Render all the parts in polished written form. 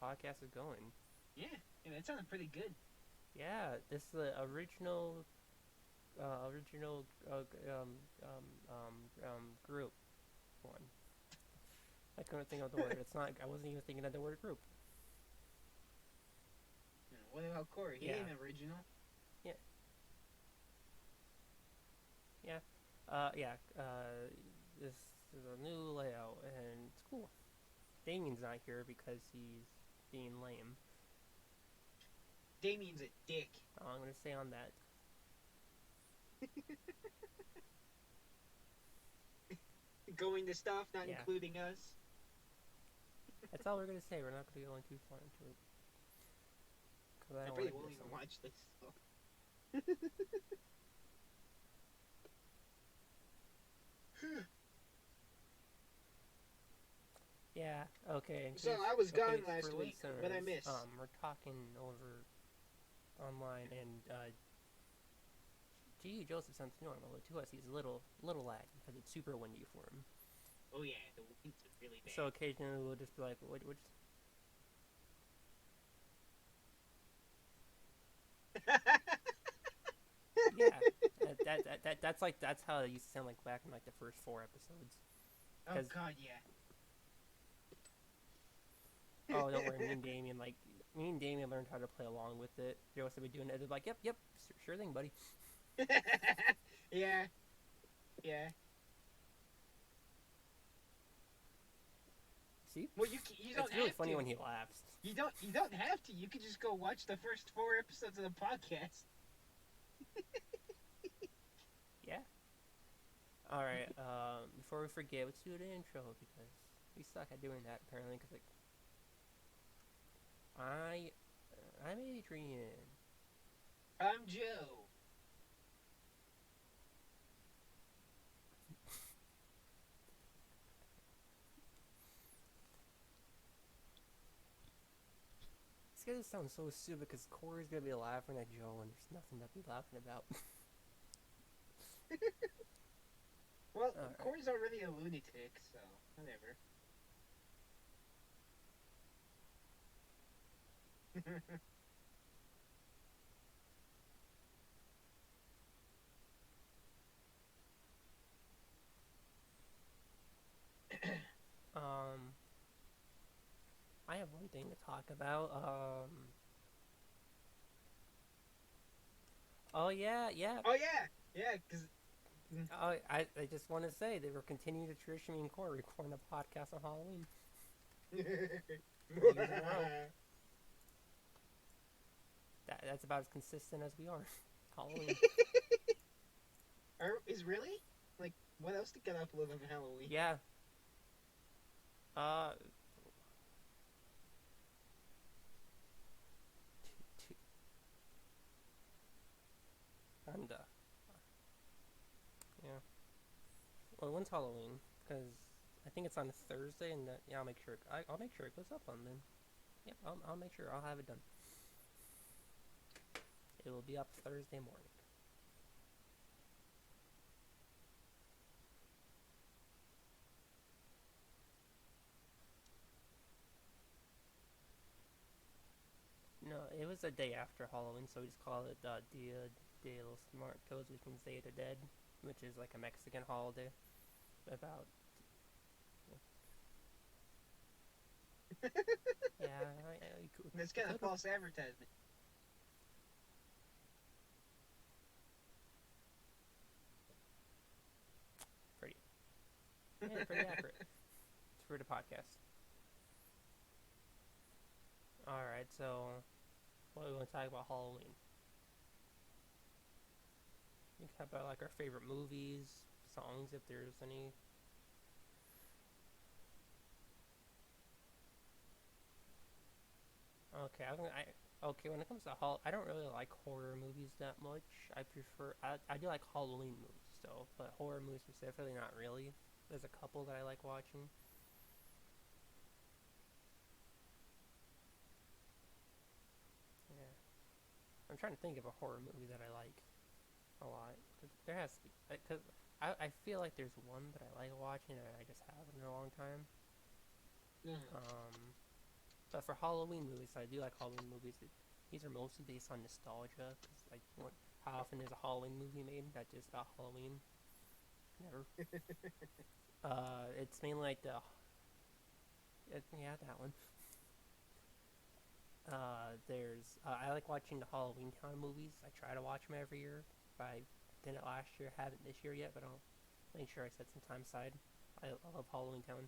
podcast is going. Yeah, that sounded pretty good. Yeah, this is the original group one. I couldn't think of the word. It's not. I wasn't even thinking of the word group. What about Corey? He Yeah, ain't original. yeah, yeah. Yeah. This is a new layout and it's cool. Damien's not here because he's being lame. Damien's a dick. I'm gonna stay on that. Going to stuff, not Yeah, including us. that's all we're gonna say. We're not gonna be going too far into it because I I don't want probably to won't diss even him. watch this. So. Yeah. Okay. In So case. I was Okay. gone For last week. What I listeners, miss? we're talking over online, and to you, Joseph sounds normal, but to us, he's a little lag because it's super windy for him. Oh yeah, the winds are really So occasionally we'll just be like, "What?" bad. Yeah. That's how it used to sound like back in like the first four episodes. Oh Because god, yeah. oh, don't worry, me and Damien learned how to play along with it. Joseph would be doing it. They're like, "Yep, sure thing, buddy." Yeah, yeah. See, Well, you don't it's really have funny to. when he laughs. You don't have to. You could just go watch the first 4 episodes of the podcast. Yeah. All right. Before we forget, let's do the intro because we suck at doing that apparently. Because like I, I'm Adrian. I'm Joe. This gonna sound so stupid because Corey's gonna be laughing at Joe and there's nothing to be laughing about. Well, All right. Corey's already a lunatic, so whatever. Um, I have one thing to talk about. Oh yeah, yeah. Oh yeah, yeah. Cause I just want to say that we're continuing the tradition. Me and Corey recording a podcast on Halloween 3 years in a row. That's about as consistent as we are. Halloween. is really like what else to get upload on Halloween? Yeah. Uh. T- and yeah. Well, when's Halloween? Because I think it's on Thursday, and yeah, I'll make sure. I'll make sure it goes up on then. Yeah, I'll make sure I'll have it done. It will be up Thursday morning. No, it was the day after Halloween, so we just call it Dia de los Muertos, which means Day of the Dead, which is like a Mexican holiday. About yeah, That's we kind of could have false advertisement. pretty yeah, pretty accurate. It's for the podcast. All right, so what are we going to talk about Halloween? We can talk about like our favorite movies, songs, if there's any. Okay, okay. When it comes to I don't really like horror movies that much. I do like Halloween movies though, but horror movies specifically, not really. There's a couple that I like watching. Yeah, I'm trying to think of a horror movie that I like a lot. Cause there has to be, because I feel like there's one that I like watching and I just haven't in a long time. Mm. Um, But for Halloween movies, I do like Halloween movies. These are mostly based on nostalgia. Cause like, how often is a Halloween movie made that just about Halloween? Never. It's mainly like yeah, that one. I like watching the Halloween Town movies. I try to watch them every year. If I didn't last year, haven't this year yet, but I'll make sure I set some time aside. I love Halloween Town.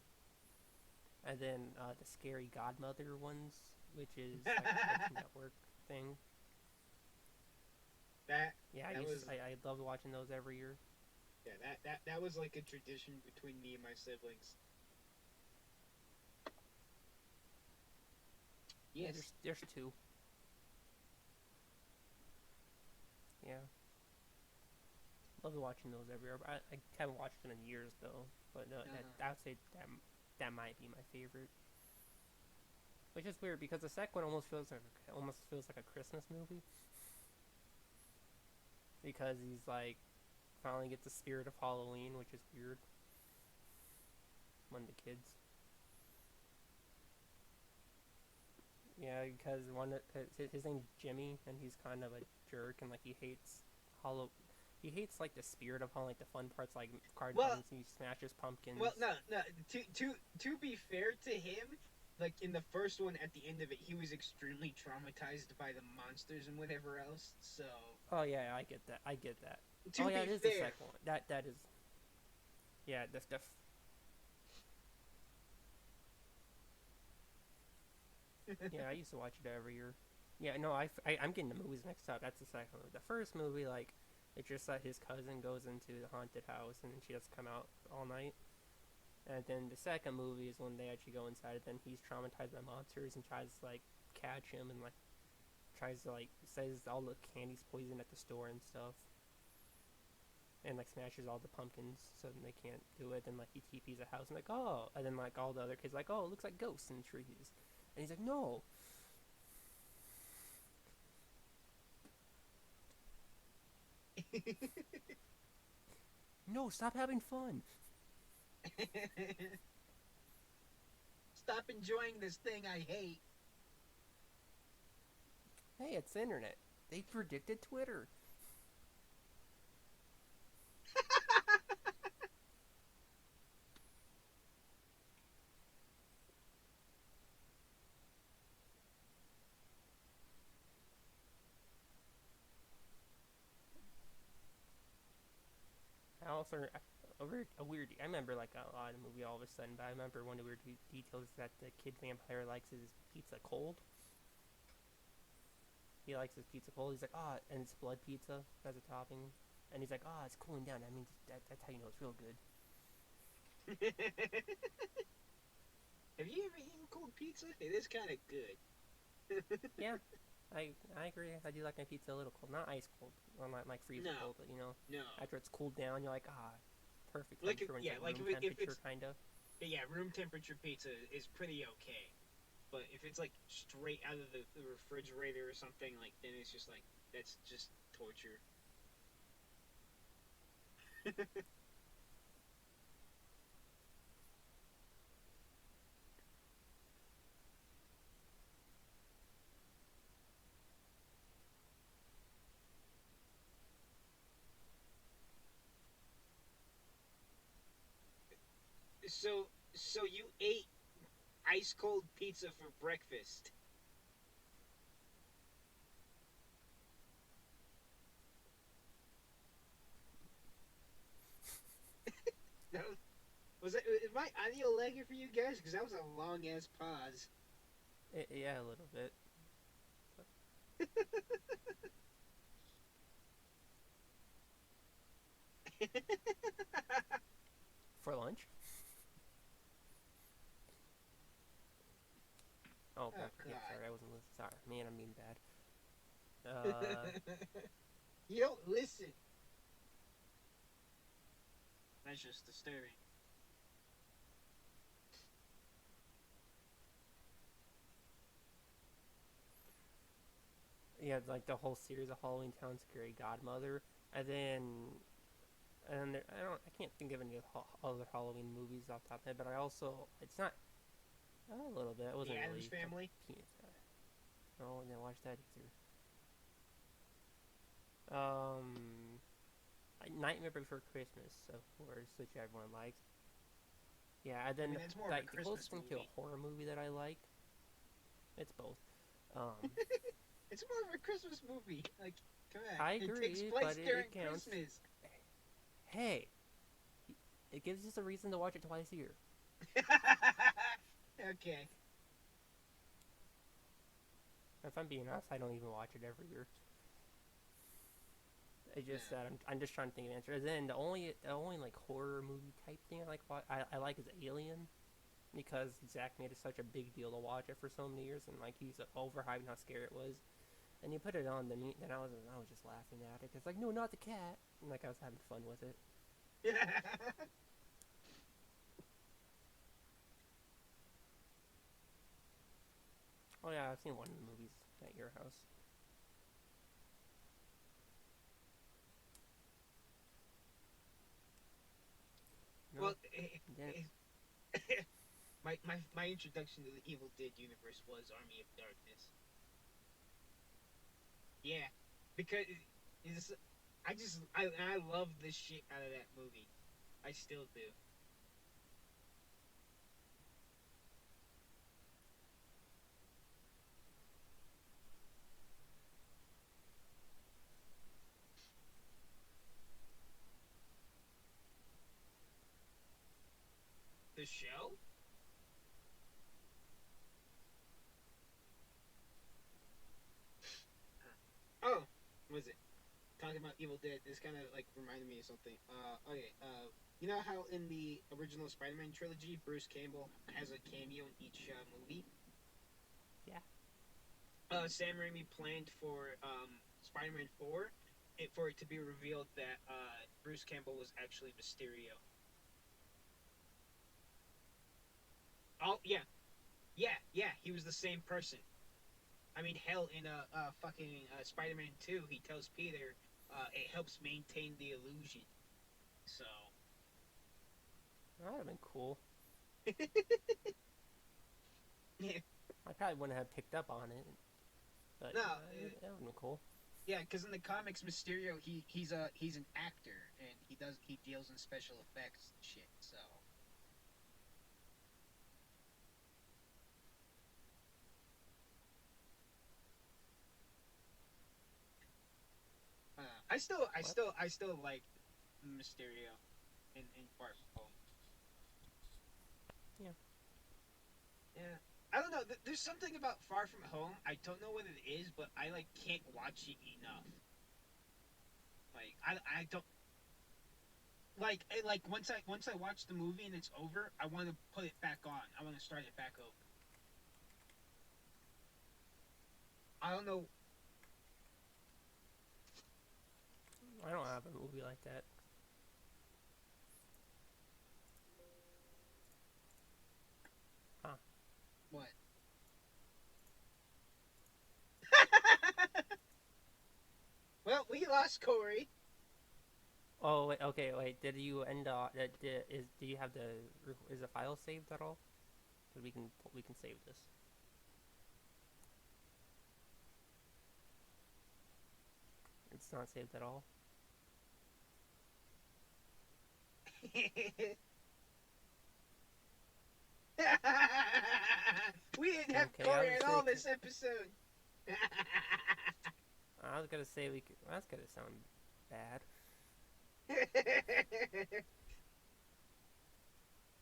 And then the Scary Godmother ones, which is like a Cartoon Network thing. that Yeah, that was I love watching those every year. yeah that was like a tradition between me and my siblings. Yeah, Yes. there's two. Yeah, love watching those every year. I haven't watched them in years though, but I would say that might be my favorite. Which is weird because the second one almost feels like a Christmas movie because he's like finally gets the spirit of Halloween, which is weird. One of the kids. Yeah, because his name's Jimmy, and he's kind of a jerk, and like Hollow. He hates like the spirit of Halloween, like the fun parts, like card Well, games, and he smashes pumpkins. well, no, no. To be fair to him, like in the first one, at the end of it, he was extremely traumatized by the monsters and whatever else. So Oh yeah, I get that. I get that. Oh to yeah, be it is the fair, second one. That is yeah. The Yeah, I used to watch it every year. Yeah, no, I'm getting the movies mixed up. That's the second one. The first movie, like, it's just that his cousin goes into the haunted house and she doesn't come out all night. And then the second movie is when they actually go inside. Then he's traumatized by monsters and tries to like catch him and like tries to like says all the candy's poison at the store and stuff. And like smashes all the pumpkins so then they can't do it. Then like he TP's a house and like oh, and then like all the other kids like oh it looks like ghosts in trees. And he's like no, no, stop having fun. stop enjoying this thing I hate. Hey, it's the internet. They predicted Twitter. I also a weird. I remember like a lot of the movie all of a sudden, but I remember one of the weird details is that the kid vampire likes his pizza cold. He likes his pizza cold. He's like, ah, and it's blood pizza as a topping, and he's like, ah, it's cooling down. That means that's how you know it's real good. Have you ever eaten cold pizza? It is kind of good. Yeah, I agree. I do like my pizza a little cold, not ice cold, or not like freezer No, cold, but you know, no. after it's cooled down, you're like, ah, perfect Like temperature when it's yeah, like like room if temperature, it's kind of. yeah, room temperature pizza is pretty okay. But if it's like straight out of the refrigerator or something, like then it's just like that's just torture. So you ate ice cold pizza for breakfast. That was it. Am I audio lagging for you guys? Because that was a long ass pause. Yeah, a little bit. For lunch? Oh, Oh yeah, sorry, I wasn't listening. Sorry, man, I'm being bad. Uh, God. You don't listen. That's just disturbing. yeah, like the whole series of Halloween Town Scary Godmother, and then I can't think of any other Halloween movies off the top of my head, but I also it's not A little bit. I The wasn't Addams really Family. keen. No, I didn't watch that either. Nightmare Before Christmas, of course, which everyone likes. Yeah, and I then mean, that's more of a like the Christmas closest thing to a movie. horror movie that I like, it's both. Um, It's more of a Christmas movie. Like, come on, I it takes agree, place but it during counts. Christmas. Hey, it gives us a reason to watch it twice a year. Okay. If I'm being honest, I don't even watch it every year. It's No. just that I'm just trying to think of an answer. And then the only like horror movie type thing I like is Alien, because Zach made it such a big deal to watch it for so many years, and like he's overhyping how scary it was. And you put it on the meat, and I was just laughing at it. It's like, no, not the cat. And like I was having fun with it. Oh yeah, I've seen one of the movies at your house. Well, No, didn't. my introduction to the Evil Dead universe was Army of Darkness. Yeah, because it's, I love the shit out of that movie. I still do. The show? Oh, was it? Talking about Evil Dead, this kind of like reminded me of something. Okay. You know how in the original Spider-Man trilogy, Bruce Campbell has a cameo in each movie? Yeah. Sam Raimi planned for Spider-Man 4 for it to be revealed that Bruce Campbell was actually Mysterio. Oh yeah, yeah. He was the same person. I mean, hell, in fucking Spider-Man 2, he tells Peter it helps maintain the illusion. So That would have been cool. yeah, I probably wouldn't have picked up on it, but no, that would have been cool. yeah, because in the comics, Mysterio he's an actor and he deals in special effects and shit. So What? I still like Mysterio in Far From Home. Yeah. Yeah. I don't know. There's something about Far From Home. I don't know what it is, but I like can't watch it enough. Like I don't like once I watch the movie and it's over, I want to put it back on. I want to start it back over. I don't know. I don't have a movie like that. Huh. What. Well, we lost Corey. Oh wait, okay, wait. Did you end? Do you have is the file saved at all? So we can save this. It's not saved at all. We didn't have Okay, I Corey was at gonna all say. this episode. I was gonna say we. That's gonna sound bad.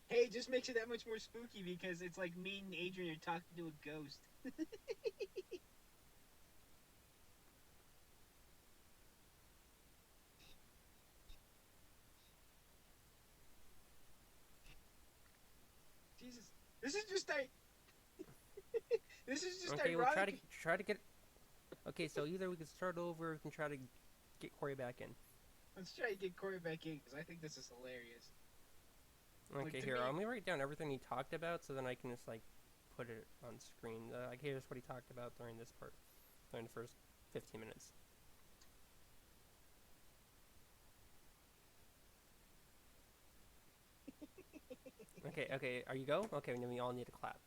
Hey, it just makes it that much more spooky because it's like me and Adrian are talking to a ghost. Jesus, this is just a this is just Okay, we'll try to ironic. try to get. Okay, so either we can start over, or we can try to get Corey back in. Let's try to get Corey back in because I think this is hilarious. Like Okay, to here. me, Let me write down everything he talked about, so then I can just like put it on screen. Like here's what he talked about during this part, during the first 15 minutes. Okay, okay. Are you go? Okay, then we all need to clap.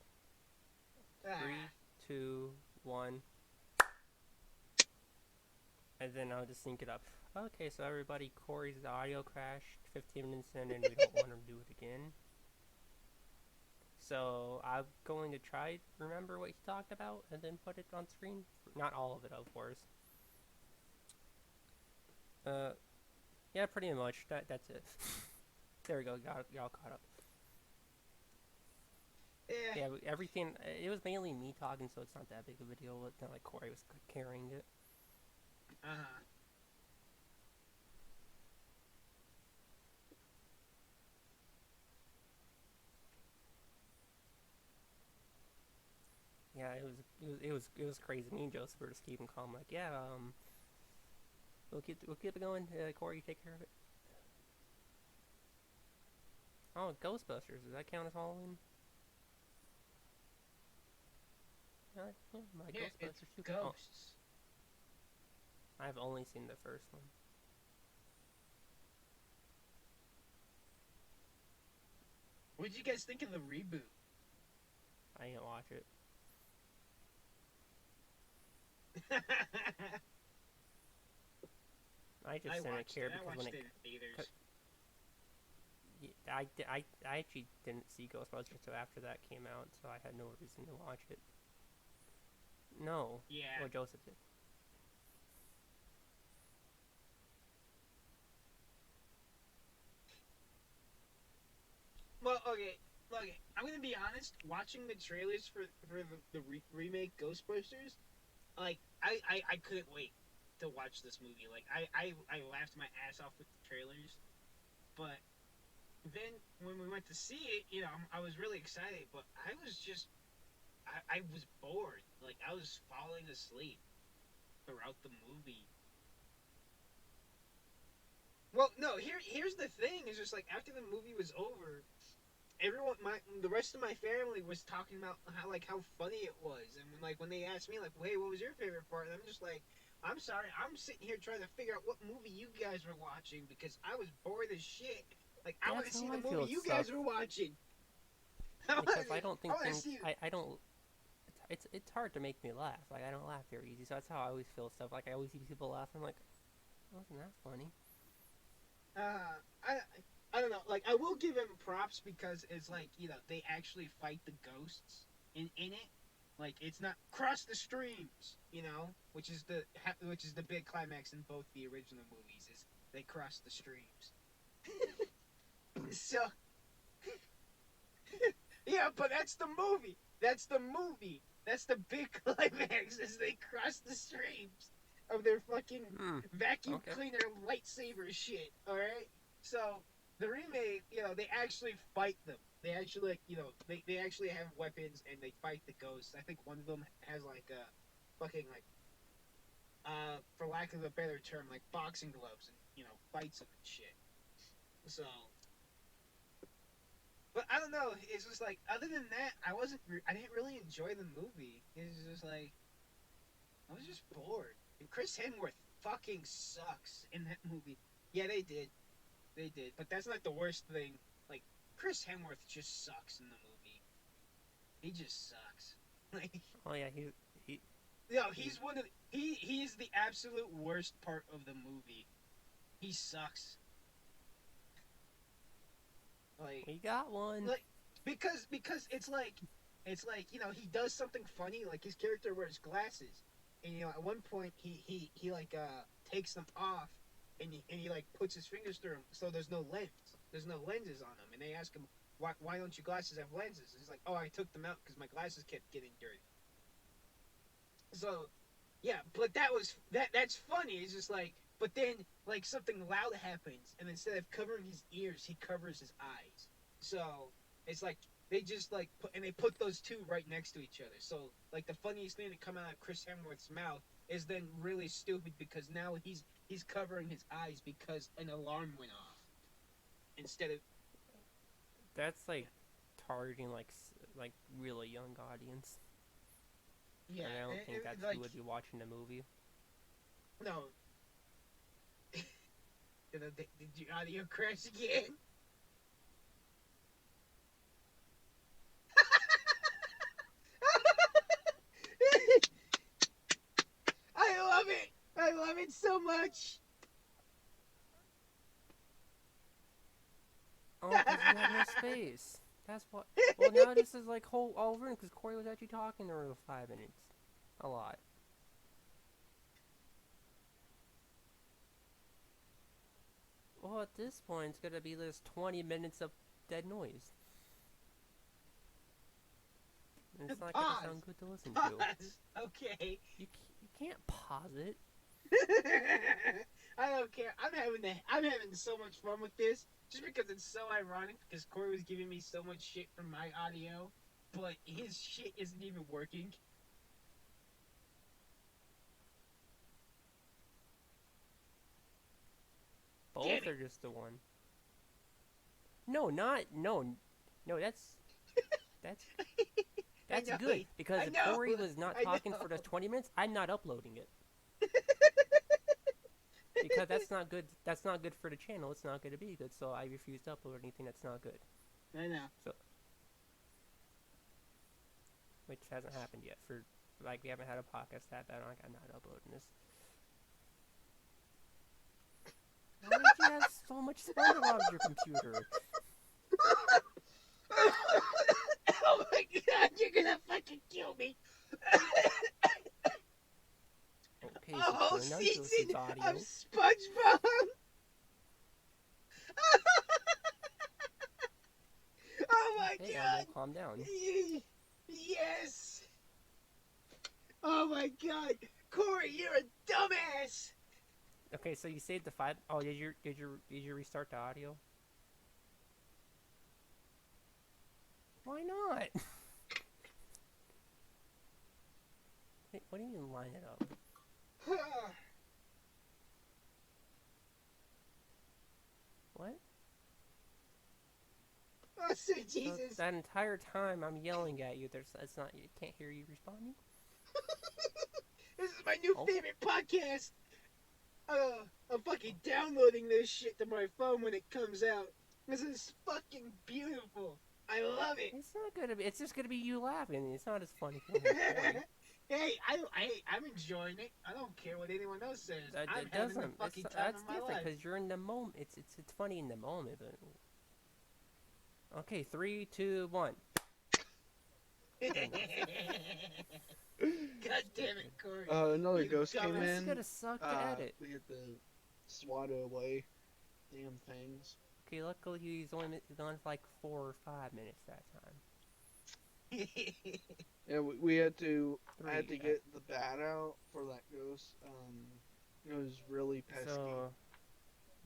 Three, two, one. And then I'll just sync it up. Okay, so everybody, Corey's audio crashed 15 minutes in, and we don't want to do it again. So I'm going to try to remember what he talked about and then put it on screen. Not all of it, of course. Yeah, pretty much. That's it. There we go. Got y'all caught up. Yeah, everything. It was mainly me talking, so it's not that big of a deal. It's not like Corey was carrying it. Yeah, it was crazy. Me and Joseph were just keeping calm, like, yeah, we'll keep it going. Corey, you take care of it. Oh, Ghostbusters. Does that count as Halloween? My Yeah, Ghostbusters it's too. ghosts. Oh, I've only seen the first one. What did you guys think of the reboot? I didn't watch it. I just didn't care because when it in theaters. I actually didn't see Ghostbusters until after that came out, so I had no reason to watch it. No. Yeah. Well, Joseph did. Well, okay. I'm gonna be honest. Watching the trailers for the remake Ghostbusters, like I couldn't wait to watch this movie. Like I laughed my ass off with the trailers, but then when we went to see it, I was really excited, but I was just I was bored. Like I was falling asleep throughout the movie. Well, no, here's the thing. Is just like after the movie was over, the rest of my family was talking about how funny it was, and when they asked me like, hey, what was your favorite part? And I'm just like, I'm sorry, I'm sitting here trying to figure out what movie you guys were watching because I was bored as shit. Like I want to see the movie you guys were watching. Because I don't think I don't. It's hard to make me laugh. Like I don't laugh very easy, so that's how I always feel stuff. Like I always see people laugh, I'm like, wasn't that funny? I don't know. Like I will give him props because it's like they actually fight the ghosts in it. Like it's not cross the streams, which is the big climax in both the original movies is they cross the streams. So yeah, but that's the movie. That's the movie. That's the big climax is they cross the streams of their fucking vacuum cleaner lightsaber shit. All right, so the remake, they actually fight them. They actually they actually have weapons and they fight the ghosts. I think one of them has like a fucking for lack of a better term, like boxing gloves and fights them and shit. So, but I don't know. It's just like other than that, I didn't really enjoy the movie. It's just like I was just bored. And Chris Hemsworth fucking sucks in that movie. Yeah, they did. They did. But that's not the worst thing. Like, Chris Hemsworth just sucks in the movie. He just sucks. Like, oh yeah, he's one of he is the absolute worst part of the movie. He sucks. Like we got one. Like because it's like he does something funny. Like his character wears glasses, and at one point he takes them off, and he like puts his fingers through them, so there's no lenses on them, and they ask him why don't your glasses have lenses? And he's like, oh, I took them out because my glasses kept getting dirty. So yeah, but that's funny. It's just like, but then like something loud happens, and instead of covering his ears, he covers his eyes. So it's like they just like put those two right next to each other. So like the funniest thing to come out of Chris Hemsworth's mouth is then really stupid because now he's covering his eyes because an alarm went off. Instead of that's like targeting like really young audience. Yeah, and I don't think that's who would be watching the movie. No. Did your audio crash again? much. Oh, because you have no space. That's what. Well, now this is like whole all over because Corey was actually talking for 5 minutes. A lot. Well, at this point, it's gonna be this 20 minutes of dead noise. And it's not gonna Pause. sound good to listen to. Pause. Okay. You can't pause it. I don't care. I'm having so much fun with this just because it's so ironic because Corey was giving me so much shit from my audio, but his shit isn't even working. Both are just the one. No, not no. That's that's that's know, good because I if know, Corey was not I talking know. for those 20 minutes, I'm not uploading it. Because that's not good. That's not good for the channel. It's not going to be good. So I refuse to upload anything that's not good. I know. So, which hasn't happened yet. For like we haven't had a podcast that bad. I'm not uploading this. Why did you have so much SpongeBob on your computer? Oh my god, you're gonna fucking kill me. Okay, A so whole turn on season Joseph's audio. of SpongeBob. Oh my Okay, god. calm down. Yes. Oh my god, Corey, you're a dumbass. Okay, so you saved the 5. Oh, did you restart the audio? Why not? Hey, what do you mean line it up? What? Oh, sweet So Jesus. that entire time I'm yelling at you. It's not. You can't hear you responding. This is my new Oh. favorite podcast. I'm fucking downloading this shit to my phone when it comes out. This is fucking beautiful. I love it. It's not gonna be. It's just gonna be you laughing. It's not as funny for Corey. Hey, I'm enjoying it. I don't care what anyone else says. That, I'm it having the doesn't. fucking time That's of my different life. because you're in the moment. It's funny in the moment, but. Okay, 3, 2, 1. God damn it, Corey. Another You ghost came dumbass. This is in. gonna suck to edit. We had to swat it away. Damn things. Okay, luckily he's only gone for like 4 or 5 minutes that time. Yeah, we had to. I had to 3. get the bat out for that ghost. It was really pesky. So,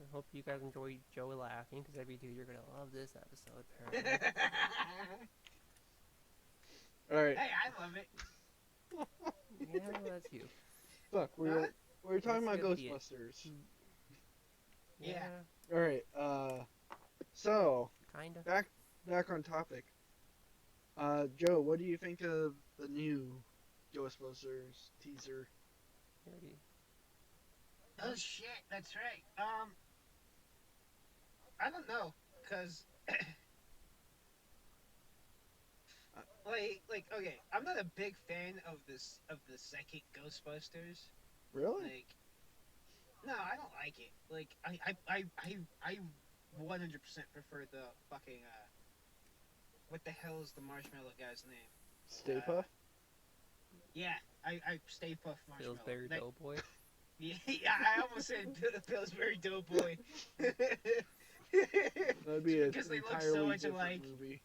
I hope you guys enjoy Joe laughing, because if you do, you're gonna love this episode, apparently. All right. Hey, I love it. Yeah, well, that's you. Fuck. We Huh? were talking That's about gonna be it. Ghostbusters. Yeah. All right. So Kinda. back on topic. Joe, what do you think of the new Ghostbusters teaser? Already. Oh shit, that's right. I don't know, cause okay, I'm not a big fan of the second Ghostbusters. Really? Like, no, I don't like it. Like, I 100% prefer the fucking what the hell is the marshmallow guy's name? Stay Puft? Yeah, I Stay Puft Marshmallow. Pillsbury Doughboy. Yeah, I almost said Pillsbury Doughboy. That'd be an Because they look so entirely much different alike. movie.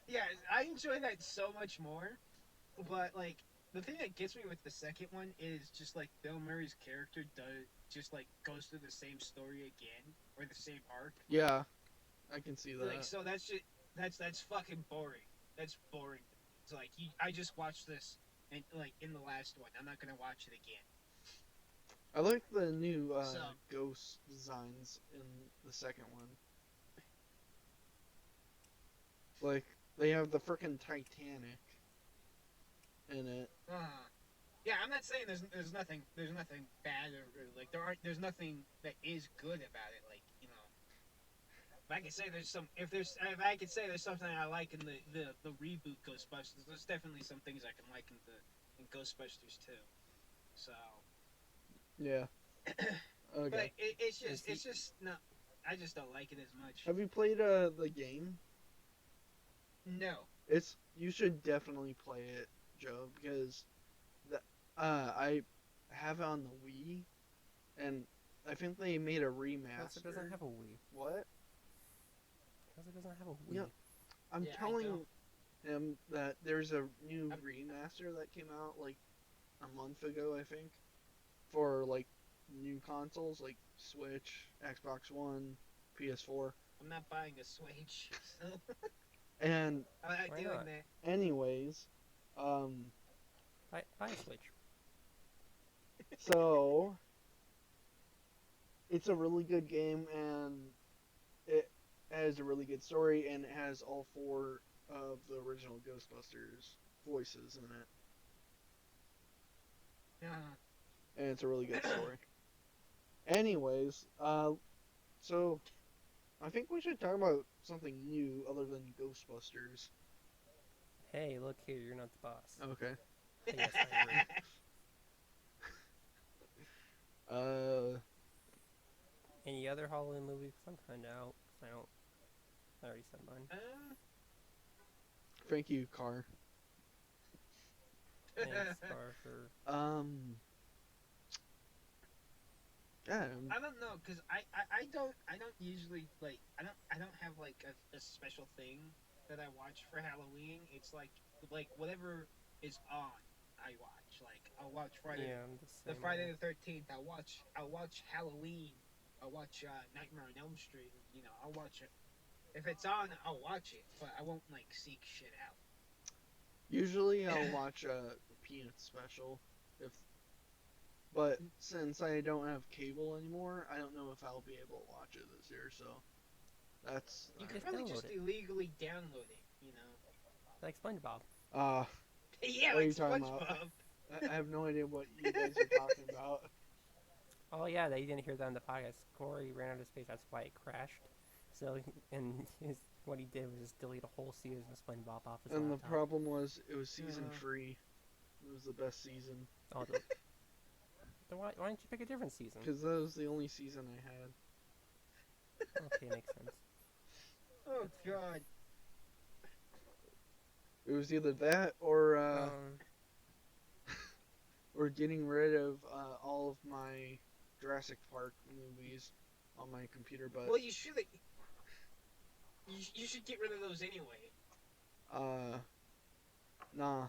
Yeah, I enjoy that so much more. But like, the thing that gets me with the second one is just like Bill Murray's character goes through the same story again or the same arc. Yeah, I can see that. Like, so that's fucking boring. That's boring. It's like I just watched this and like in the last one. I'm not gonna watch it again. I like the new So- ghost designs in the second one. Like, they have the frickin' Titanic in it. Yeah, I'm not saying there's nothing bad or like there's nothing that is good about it. Like, you know, if I could say if I could say there's something I like in the reboot Ghostbusters, there's definitely some things I can like in Ghostbusters too. So Yeah. But Okay. it's just not. I just don't like it as much. Have you played the game? No. You should definitely play it, Joe, because the I have it on the Wii, and I think they made a Because it doesn't remaster. have a Wii. What? Because it doesn't have a Wii. Yeah, I'm Yeah, I telling don't. him that there's a new I'm- remaster that came out like a month ago, I think, for like new consoles like Switch, Xbox One, PS4, I'm not buying a Switch. So and I'm not Why doing not? that. anyways, um, Buy a Switch. so it's a really good game and it has a really good story and it has all four of the original Ghostbusters voices in it, Uh, and it's a really good story. Anyways, so I think we should talk about something new other than Ghostbusters. Hey, look here, you're not the boss. Okay. Yes, I agree. Uh, Any other Halloween movie? Because I'm kind of out. 'Cause I already said mine. thank you, Car. Thanks, Scar, for. Yeah, I don't know, cause I don't usually like I don't have like a special thing that I watch for Halloween. It's like whatever is on, I watch. Like I'll watch Yeah, I'm the the same Friday way. the 13th. I'll watch Halloween. I'll watch Nightmare on Elm Street. You know, I'll watch it. If it's on, I'll watch it, but I won't like seek shit out. usually I'll watch a Peanuts special, if but since I don't have cable anymore, I don't know if I'll be able to watch it this year. So that's You could Just probably download just it. illegally download it. You know. Like SpongeBob. uh, Yeah, what are like you talking about? SpongeBob. I have no idea what you guys are talking about. Oh yeah, they didn't hear that on the podcast. Corey ran out of space. That's why it crashed. So what he did was just delete a whole season of SpongeBob off his And the laptop. problem was it was season Uh, 3. It was the best season Oh, then why don't you pick a different season? because that was the only season I had. Okay, makes sense. oh That's fair. God. It was either that or Um, or getting rid of all of my Jurassic Park movies on my computer, but Well, you should get rid of those anyway. uh, nah,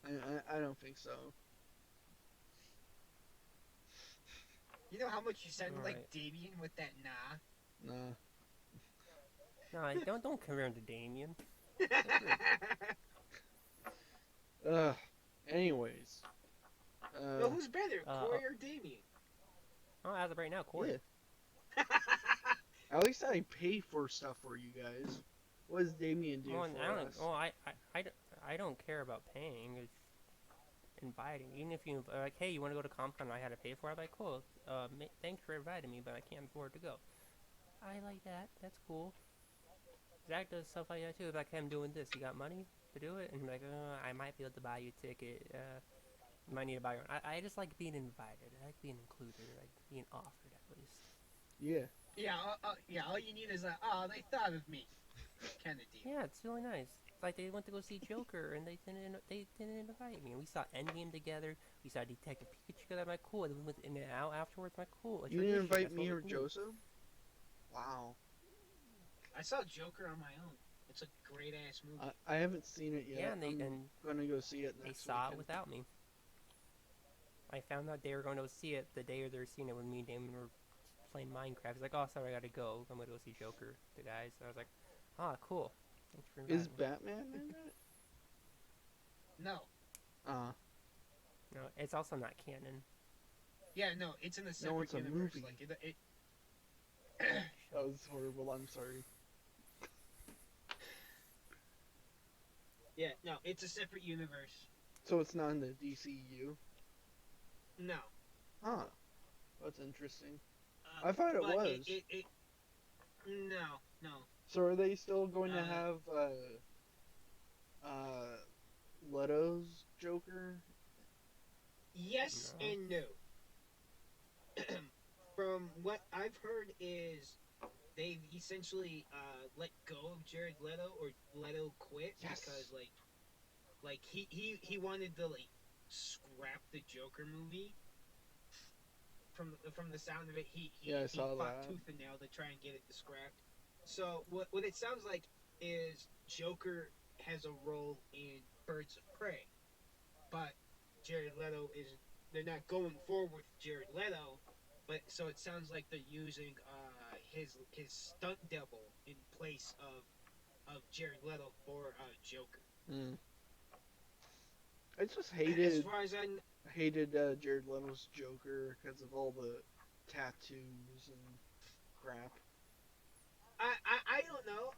I don't think so. You know how much you sound like alright. Damien with that nah? Nah. No, don't compare him to Damien. Anyways, Well, who's better, Uh, Corey or Damien? oh, as of right now, Corey. yeah. At least I pay for stuff for you guys. What does Damien do Well, for I don't. us? Well, I don't care about paying. It's inviting. Even if you like, hey, you want to go to Comic Con? I had to pay for it. I'm like, cool. Thanks for inviting me, but I can't afford to go. I like that. That's cool. Zach does stuff like that too. Like, hey, I'm doing this. You got money to do it? And I'm like, I might be able to buy you a ticket. You might need to buy your own. I just like being invited. I like being included. I like being offered at least. Yeah. Yeah. All you need is oh, they thought of me, kind of deal. Yeah, it's really nice. It's like they went to go see Joker and they didn't invite me. And we saw Endgame together. We saw Detective Pikachu together. I'm like, cool. And then we went in and out afterwards. I'm like, cool. A You didn't tradition. invite That's what me we or can do. Joseph? Wow. I saw Joker on my own. It's a great ass movie. I haven't seen it yet. Yeah, and I'm gonna go see it they next saw it weekend. without me. I found out they were going to see it the day they were seeing it when me and Damon were playing Minecraft. He's like, oh, sorry, I gotta go. I'm gonna go see Joker, the guys. So I was like, ah, cool. Thanks for inviting Is me. Batman in it? No. No, it's also not canon. Yeah, no, it's in a separate it's a universe. movie. Like it. That was horrible. I'm sorry. Yeah, no, it's a separate universe. So it's not in the DCU? No. Huh. That's interesting. Uh, I thought it but was. No. So are they still going to Uh, have Leto's Joker? Yes No. and no. From what I've heard is they've essentially let go of Jared Leto, or Leto quit because Yes. he wanted to like scrap the Joker movie. From the sound of it, Yeah, I he saw fought that. tooth and nail to try and get it scrapped. So what it sounds like is Joker has a role in Birds of Prey, but Jared Leto is they're not going forward with Jared Leto, but so it sounds like they're using his stunt double in place of Jared Leto for Joker. Mm. I just As hated far as I hated Jared Leto's Joker because of all the tattoos and crap. I don't know.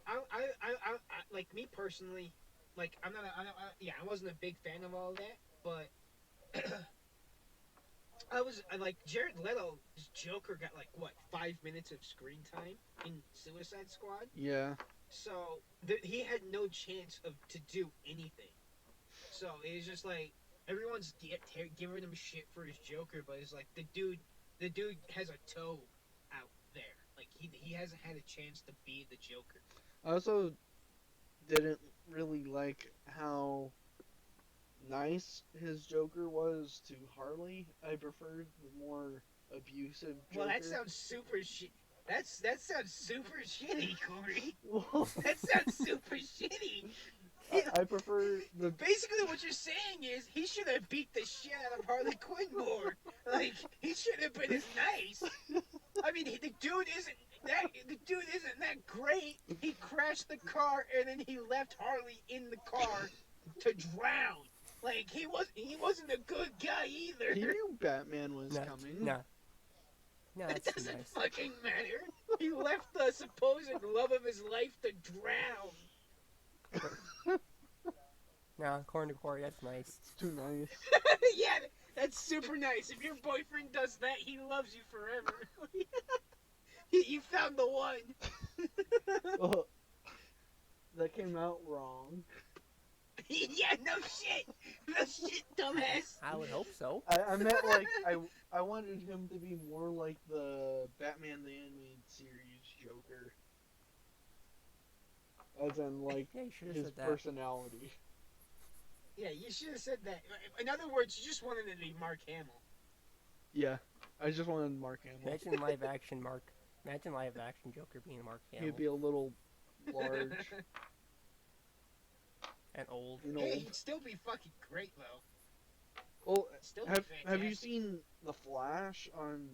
Like me personally, like I'm not. Yeah, I wasn't a big fan of all that, but I like Jared Leto's Joker got like what 5 minutes of screen time in Suicide Squad, Yeah. so he had no chance of to do anything. So it's just like everyone's giving him shit for his Joker, but it's like the dude has a toe out there. Like he hasn't had a chance to be the Joker. I also didn't really like how nice his Joker was to Harley. I preferred the more abusive Well, that Joker. sounds super shit. That sounds super shitty, Corey. Well, That sounds super shitty. I prefer the Basically, what you're saying is he should have beat the shit out of Harley Quinn more. Like he should have been as nice. I mean, the dude isn't that great. He crashed the car and then he left Harley in the car to drown. Like he wasn't a good guy either. he knew Batman was Nah, coming. nah, nah, It that's too doesn't nice. fucking matter. He left the supposed love of his life to drown. Nah, according to Corey, that's nice. It's too nice. Yeah, that's super nice. If your boyfriend does that, he loves you forever. You found the one. Well, that came out wrong. Yeah, no shit. No shit, dumbass. I would hope so. I meant like I wanted him to be more like the Batman the Animated Series Joker, as in like Yeah, you should have his said that. personality. Yeah, you should have said that. In other words, you just wanted it to be Mark Hamill. Yeah, I just wanted Mark Hamill. Imagine live action Joker being Mark Hamill. He'd be a little large And old. and Hey, old. he'd still be fucking great though. Well, Still be have you fantastic. seen The Flash on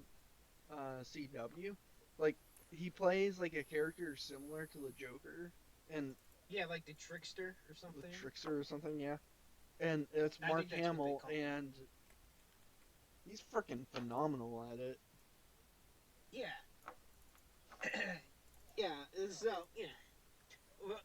CW? Like he plays like a character similar to the Joker and Yeah, like the Trickster or the something. Trickster or something. Yeah, and it's I Mark think that's what Hamill, they call and he's freaking phenomenal at it. Yeah. Yeah. So yeah.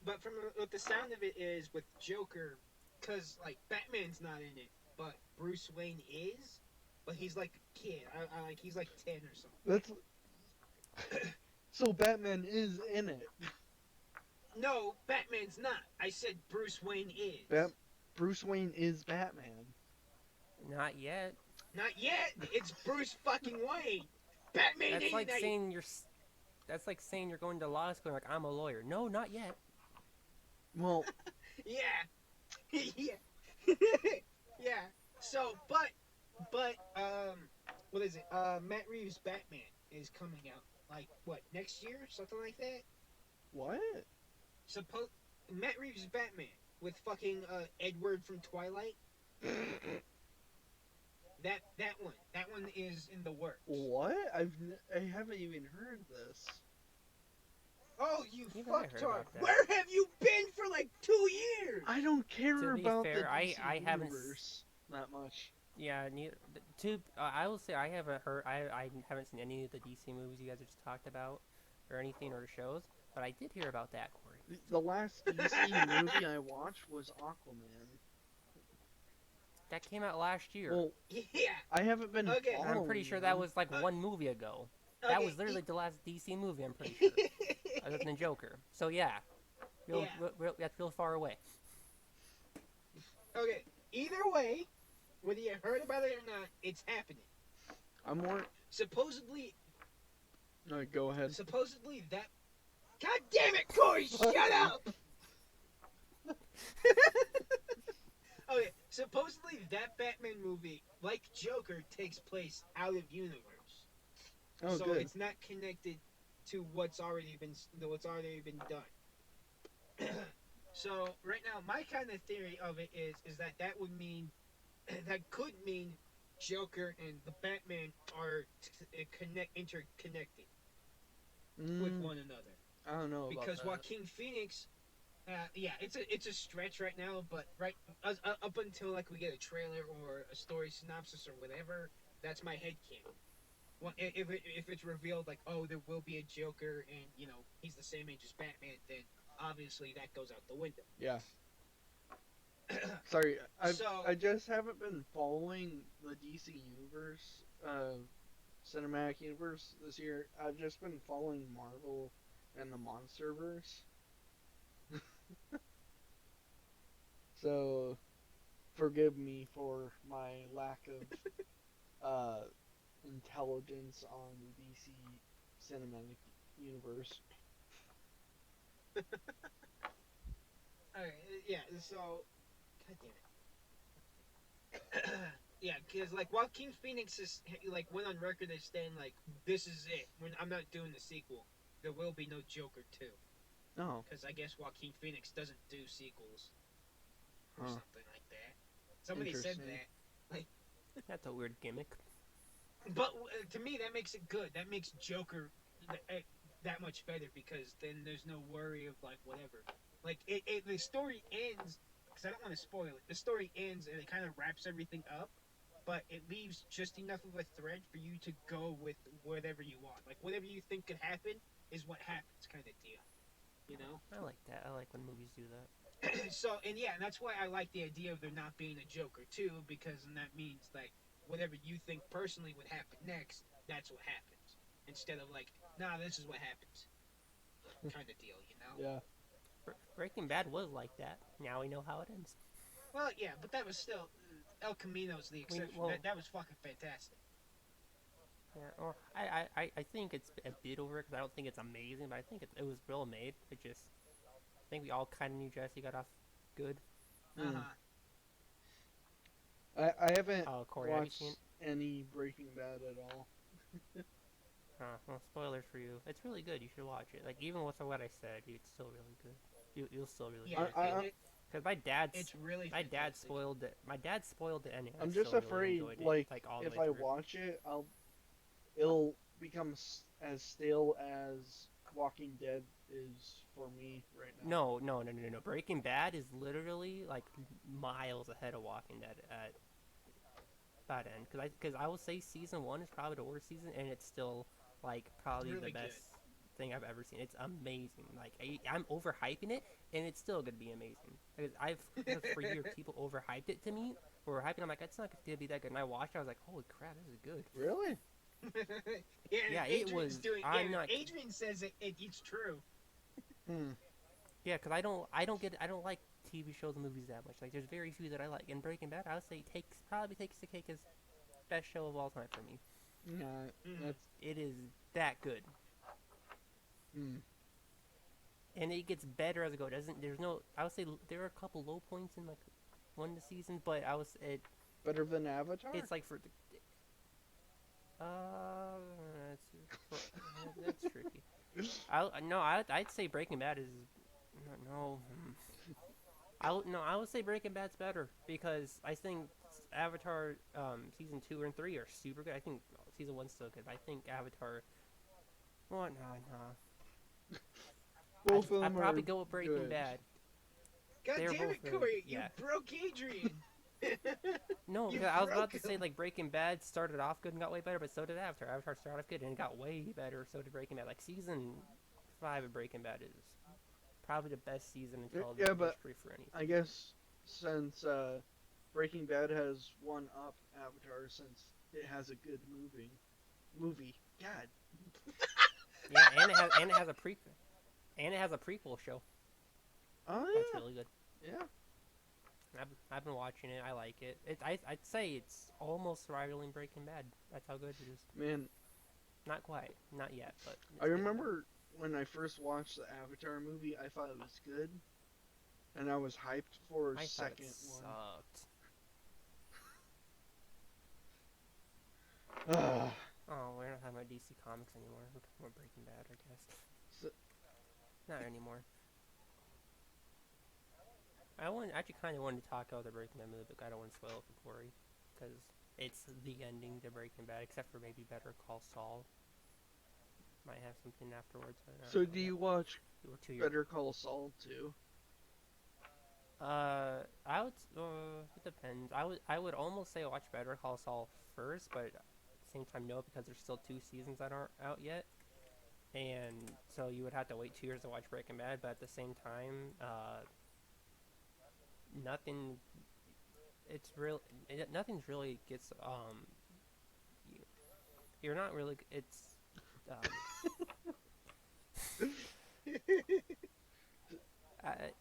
But from what the sound of it is with Joker, because like Batman's not in it, but Bruce Wayne is. But he's like a kid. I like he's like 10 or something. That's so Batman is in it. No, Batman's not. I said Bruce Wayne is. Bruce Wayne is Batman. Not yet. Not yet. It's Bruce fucking Wayne. Batman That's ain't like that- saying That's like saying you're going to law school. Like I'm a lawyer. No, not yet. Well, Yeah. Yeah. Yeah. So, but what is it? Matt Reeves' Batman is coming out like what next year, something like that. what? Matt Reeves' Batman with fucking Edward from Twilight. That one is in the works. What? I haven't even heard this. Oh, you Even I heard fucktard! about that. Where have you been for like 2 years? I don't care To be about fair, the I DC haven't universe that much. Yeah, I will say I haven't heard. I haven't seen any of the DC movies you guys have just talked about, or anything, or shows. But I did hear about that, Corey. The last DC movie I watched was Aquaman. That came out last year. Well, Yeah. I haven't been. Okay. And I'm pretty following sure that them. was like 1 movie ago. That was literally the last DC movie. I'm pretty sure, other than Joker. So yeah, that's real far away. Okay. Either way, whether you heard about it or not, it's happening. I'm more. Supposedly, Go ahead. that. God damn it, Corey! Shut up. Okay, supposedly that Batman movie, like Joker, takes place out of universe. Oh, So good. it's not connected to what's already been done. So right now, my kind of theory of it is that would mean that could mean Joker and the Batman are interconnected with Mm, one another I don't know about because that. Joaquin Phoenix. Yeah, it's a stretch right now, but up until like we get a trailer or a story synopsis or whatever, that's my headcanon. Well, if it's revealed like, oh, there will be a Joker and he's the same age as Batman, then obviously that goes out the window. Yeah. Sorry, So I just haven't been following the DC universe, cinematic universe this year. I've just been following Marvel and the MonsterVerse. So forgive me for my lack of intelligence on the DC cinematic universe. yeah, so God damn it. Yeah, because like Joaquin Phoenix is like went on record as saying like this is it. I'm not doing the sequel. There will be no Joker 2. Oh, Because I guess Joaquin Phoenix doesn't do sequels or huh. something like that. Somebody said Interesting. that. Like, That's a weird gimmick. but to me, that makes it good. That makes Joker that much better because then there's no worry of like whatever. Like the story ends because I don't want to spoil it. The story ends and it kind of wraps everything up, but it leaves just enough of a thread for you to go with whatever you want. Like whatever you think could happen is what happens, kind of deal. You know. I like that. I like when movies do that. So and yeah, and that's why I like the idea of there not being a Joker too, because then that means like whatever you think personally would happen next, that's what happens. Instead of like, nah, this is what happens, kind of deal, you know? Yeah. Breaking Bad was like that. Now we know how it ends. Well, yeah, but that was still El Camino's the exception. Well, That was fucking fantastic. yeah. Or I think it's a bit over because I don't think it's amazing, but I think it was well made. It just I think we all kind of knew Jesse got off good. Uh Mm. huh. I haven't Corey, have you watched seen? any Breaking Bad at all. Well, spoilers for you. It's really good. You should watch it. Like even with what I said, it's still really good. You'll still really Yeah, like it. Because it's really my dad fantastic. spoiled it. My dad spoiled it, and I I'm just still really afraid, enjoyed it. like, Like all the if way I through. watch it, it'll become as stale as Walking Dead is for me right now. No. Breaking Bad is literally like miles ahead of Walking Dead at that end. Because I will say season one is probably the worst season, and it's still like probably the Really best good. thing I've ever seen. It's amazing. Like I'm overhyping it, and it's still gonna be amazing. Because because for years people overhyped it to me, or hyping. I'm like, it's not gonna be that good. And I watched it, I was like, holy crap, this is good. Really? Yeah, Yeah, and it Adrian's was. doing. I'm Yeah, not. Adrian says it's true. Hmm. Yeah, because I don't like TV shows and movies that much. Like, there's very few that I like. And Breaking Bad, I would say probably takes the cake as best show of all time for me. Yeah, Mm. that's. It is that good, Hmm. and it gets better as it goes. Doesn't There's no. I would say there are a couple low points in like one of the season, but Better than Avatar? it's like for that's tricky. I'd say Breaking Bad is no. I would say Breaking Bad's better because I think Avatar season 2 and 3 are super good. I think season 1's still good. But I think Avatar. Well, no. Both of I'd them probably are go with Breaking good. Bad. God They're damn both it, really Corey! You yeah. broke Adrian. No, You I was about broke to say him. like Breaking Bad started off good and got way better, but so did Avatar. Avatar started off good and it got way better. So did Breaking Bad. Like season 5 of Breaking Bad is probably the best season in Yeah, television but history for anything. I guess since Breaking Bad has one up Avatar since it has a good movie. God. Yeah, and it has a prequel. And it has a prequel show. Oh That's yeah. really good. Yeah. I've been watching it. I like it. I'd say it's almost rivaling Breaking Bad. That's how good it is. Man, Not quite, not yet, but I it's getting there. remember when I first watched the Avatar movie, I thought it was good, and I was hyped for a I thought it second one. sucked. Ah, Oh, we're not talking about DC Comics anymore. We're talking about Breaking Bad, I guess. so, Not anymore. Actually kind of wanted to talk about the Breaking Bad movie, but I don't want to spoil it for Corey, because it's the ending to Breaking Bad, except for maybe Better Call Saul. Might have something afterwards, but I don't so know do yet. you watch We're 2 years. Better Call Saul too? I would. It depends. I would almost say watch Better Call Saul first, but at the same time no, because there's still 2 seasons that aren't out yet, and so you would have to wait 2 years to watch Breaking Bad. But at the same time, nothing. It's real. Nothing's really gets. You, you're not really. It's.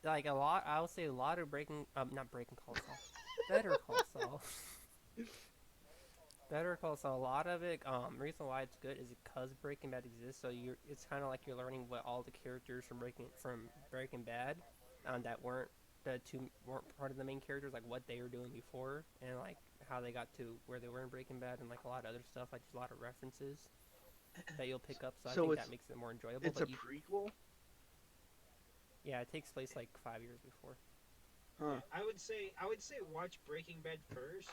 Like a lot. I would say a lot of breaking. Not Breaking Call Saul. Better Call Saul. Better Call Saul. A lot of it. Reason why it's good is because Breaking Bad exists. So it's kind of like you're learning what all the characters from Breaking Bad, that weren't part of the main characters, like what they were doing before, and like how they got to where they were in Breaking Bad, and like a lot of other stuff. Like there's a lot of references that you'll pick up. So I So think that makes it more enjoyable. it's a But prequel, yeah, it takes place like 5 years before. huh? I would say watch Breaking Bad first,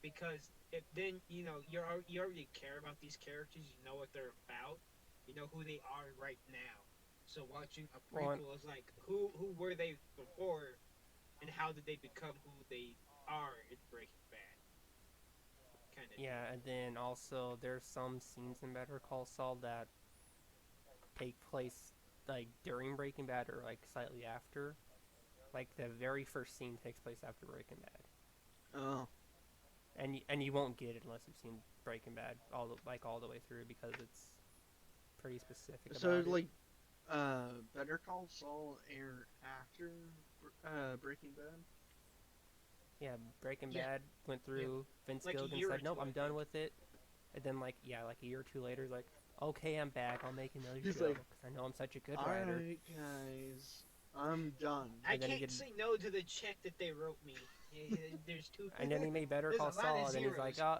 because if then you already care about these characters, you know what they're about, you know who they are right now. So watching a Well, prequel is like who were they before, and how did they become who they are in Breaking Bad, kind of yeah, deal. and then also there's some scenes in Better Call Saul that take place like during Breaking Bad or like slightly after. Like the very first scene takes place after Breaking Bad, Oh, and you won't get it unless you've seen Breaking Bad all the way through, because it's pretty specific so about it. like, Better Call Saul aired after Breaking Bad. Yeah, Breaking Yeah, Bad went yeah, through. Vince like a Gilligan year or said, "Nope, two, I I'm done think. with it." And then like a year or two later, he's like, "Okay, I'm back. I'll make another He's show like, because I know I'm such a good all writer." right, guys, I'm done. I And then he can't did, say no to the check that they wrote me. There's two. and then he made Better There's Call a lot of Saul. And then he's like, zeros. "Oh,"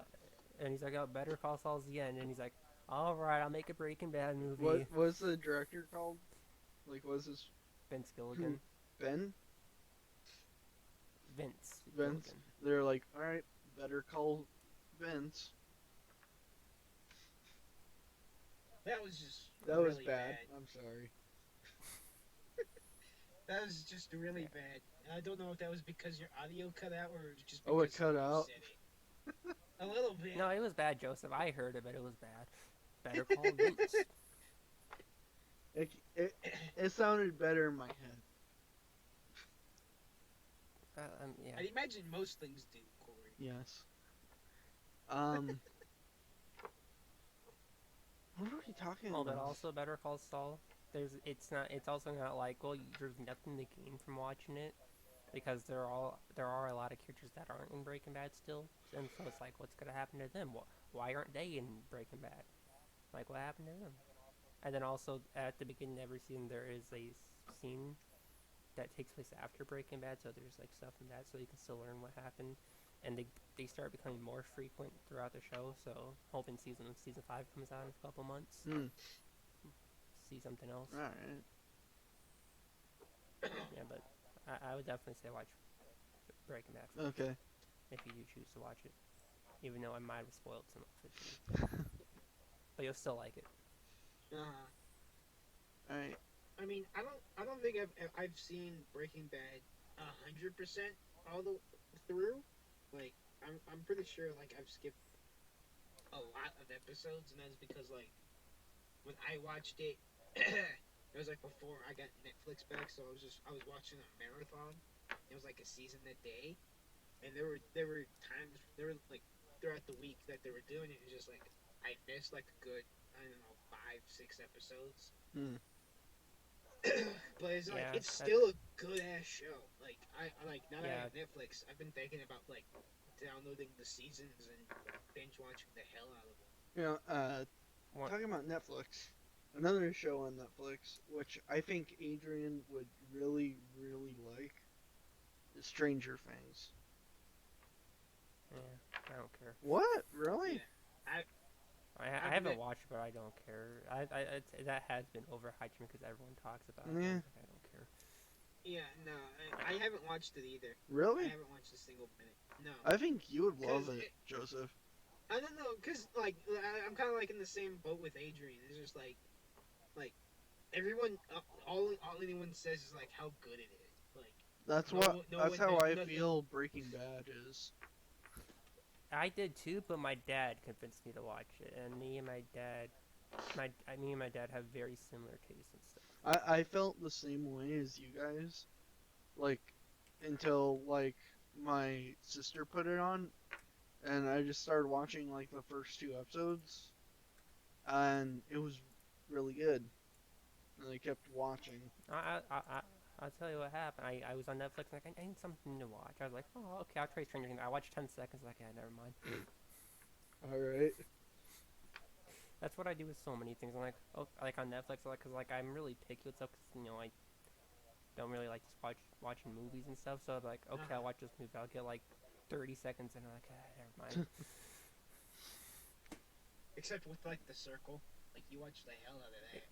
and he's like, "Oh, Better Call Saul's the end." And he's like, "All right, I'll make a Breaking Bad What movie." was the director called? Like, was this Vince who? Gilligan. Ben? Vince Vince? Gilligan. They're like, all right, better call Vince. That was just That was really bad. bad. I'm sorry. That was just really bad. I don't know if that was because your audio cut out or just Oh, it because cut you out. said it. A little bit. No, it was bad, Joseph. I heard it, but it was bad. Better Call Vince. It, it sounded better in my head. Yeah. I imagine most things do, Corey. Yes. Um. What are we talking Oh, but about? also Better Call Saul. It's also not like, well, there's nothing to gain from watching it, because there are a lot of characters that aren't in Breaking Bad still, and so it's like, what's gonna happen to them? Why aren't they in Breaking Bad? Like, what happened to them? And then also at the beginning of every season there is a scene that takes place after Breaking Bad, so there's like stuff in that, so you can still learn what happened, and they start becoming more frequent throughout the show. So hoping season 5 comes out in a couple months, Hmm. see something else. All right. Yeah, but I would definitely say watch Breaking Bad first, Okay. if you do choose to watch it, even though I might have spoiled some of it for you, but you'll still like it. Uh, All right. I mean, I don't think I've seen Breaking Bad 100% all the through. Like, I'm pretty sure like I've skipped a lot of episodes, and that's because like when I watched it, it was like before I got Netflix back, so I was watching a marathon. It was like a season a day, and there were times there were like throughout the week that they were doing it. It was just like I missed like a good, I don't know, 5 6 episodes. Hmm. But it's like Yeah, it's that still a good ass show. Like I like now that I Yeah. have Netflix, I've been thinking about like downloading the seasons and binge watching the hell out of them. You know, What? talking about Netflix, another show on Netflix, which I think Adrian would really, really like, is Stranger Things. Yeah, I don't care. What? Really? Yeah, I I I've haven't been watched, but I don't care. That has been overhyped because everyone talks about it. Yeah. I don't care. yeah no I haven't watched it either. I Really? haven't watched a single minute. No, I think you would love because it, Joseph. I don't know, cause like I'm kind of like in the same boat with Adrian. It's just like everyone, all anyone says is like how good it is. Like That's no what. no That's one how there's I nothing. feel Breaking Bad is. I did too, but my dad convinced me to watch it, and me and my dad have very similar tastes and stuff. I felt the same way as you guys, like until like my sister put it on, and I just started watching like the first two episodes, and it was really good, and I kept watching. I'll tell you what happened. I was on Netflix and I need something to watch. I was like, oh, okay, I'll try Stranger Things. I watched 10 seconds, like, yeah, never mind. All right. That's what I do with so many things. I'm like, oh, like on Netflix, like, cause like I'm really picky with stuff, cause I don't really like just watching movies and stuff. So I'm like, okay, I'll watch this movie. I'll get like 30 seconds, and I'm like, never mind. Except with like the circle, like you watch the hell out of that.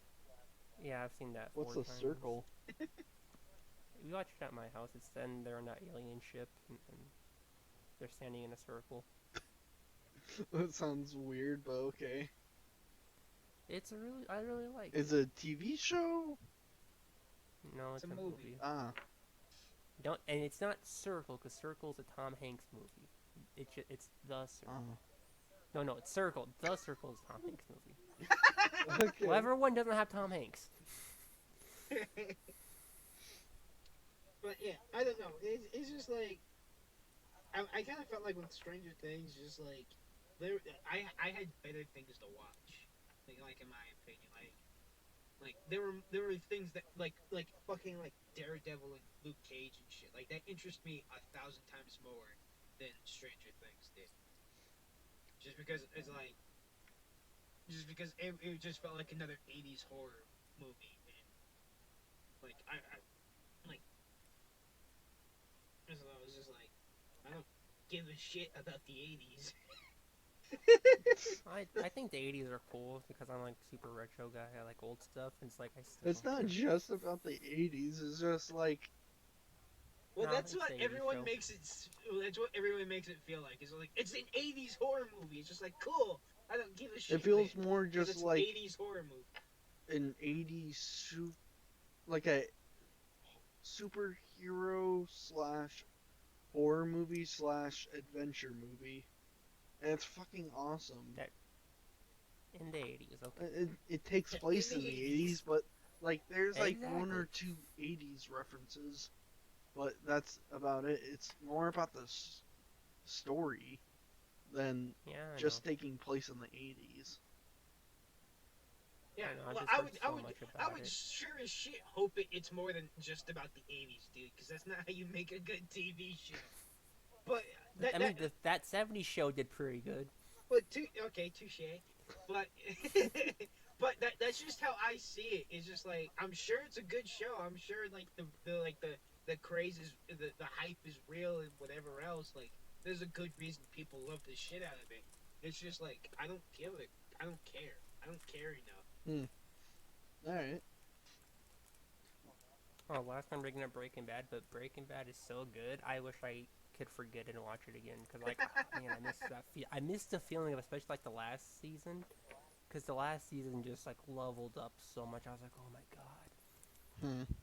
Yeah, I've seen that What's 4 a times. circle? We watched it at my house. It's then they're on that alien ship, and they're standing in a circle. That sounds weird, but okay. I really like Is it. it a TV show? No, It's it's a a movie. movie. Ah, And it's not Circle, because Circle's a Tom Hanks movie. It's The Circle. ah. No, it's Circle. The Circle is Tom Hanks movie. Okay. Well, everyone doesn't have Tom Hanks. But yeah, I don't know. It's just like I kind of felt like with Stranger Things, just like I had better things to watch. Like in my opinion, like there were things that like fucking like Daredevil and Luke Cage and shit like that interest me 1,000 times more than Stranger Things did. Just because it's like just because it just felt like another '80s horror movie, and like I like so I was just like I don't give a shit about the '80s. I think the 80s are cool because I'm like super retro guy. I like old stuff. And it's like I still It's don't not care. just about the 80s. It's just like Well, No, that's it's what the 80s everyone show. makes it. That's what everyone makes it feel like. It's like it's an '80s horror movie. It's just like cool. I don't give a shit. it feels then, more because just it's like an '80s horror movie. an 80s like a superhero slash horror movie slash adventure movie, and it's fucking awesome. That in the 80s, okay. It takes place in the 80s, but like there's like one Exactly. or two 80s references, but that's about it. It's more about the story than Yeah, I just know. taking place in the 80s. Yeah, I know. I've well, just heard so much I about would it. sure as shit hope it's more than just about the '80s, dude. Because that's not how you make a good TV show. But I mean, that 70s show did pretty good. okay, touche. But that's just how I see it. It's just like I'm sure it's a good show. I'm sure like the craze is the hype is real and whatever else. Like there's a good reason people love the shit out of it. It's just like I don't give it. I don't care. I don't care enough. All right. Oh, last time bringing up Breaking Bad, but Breaking Bad is so good. I wish I could forget it and watch it again because, like, oh, man, I miss that. I miss the feeling of, especially like the last season, because the last season just like leveled up so much. I was like, oh my god. Hmm.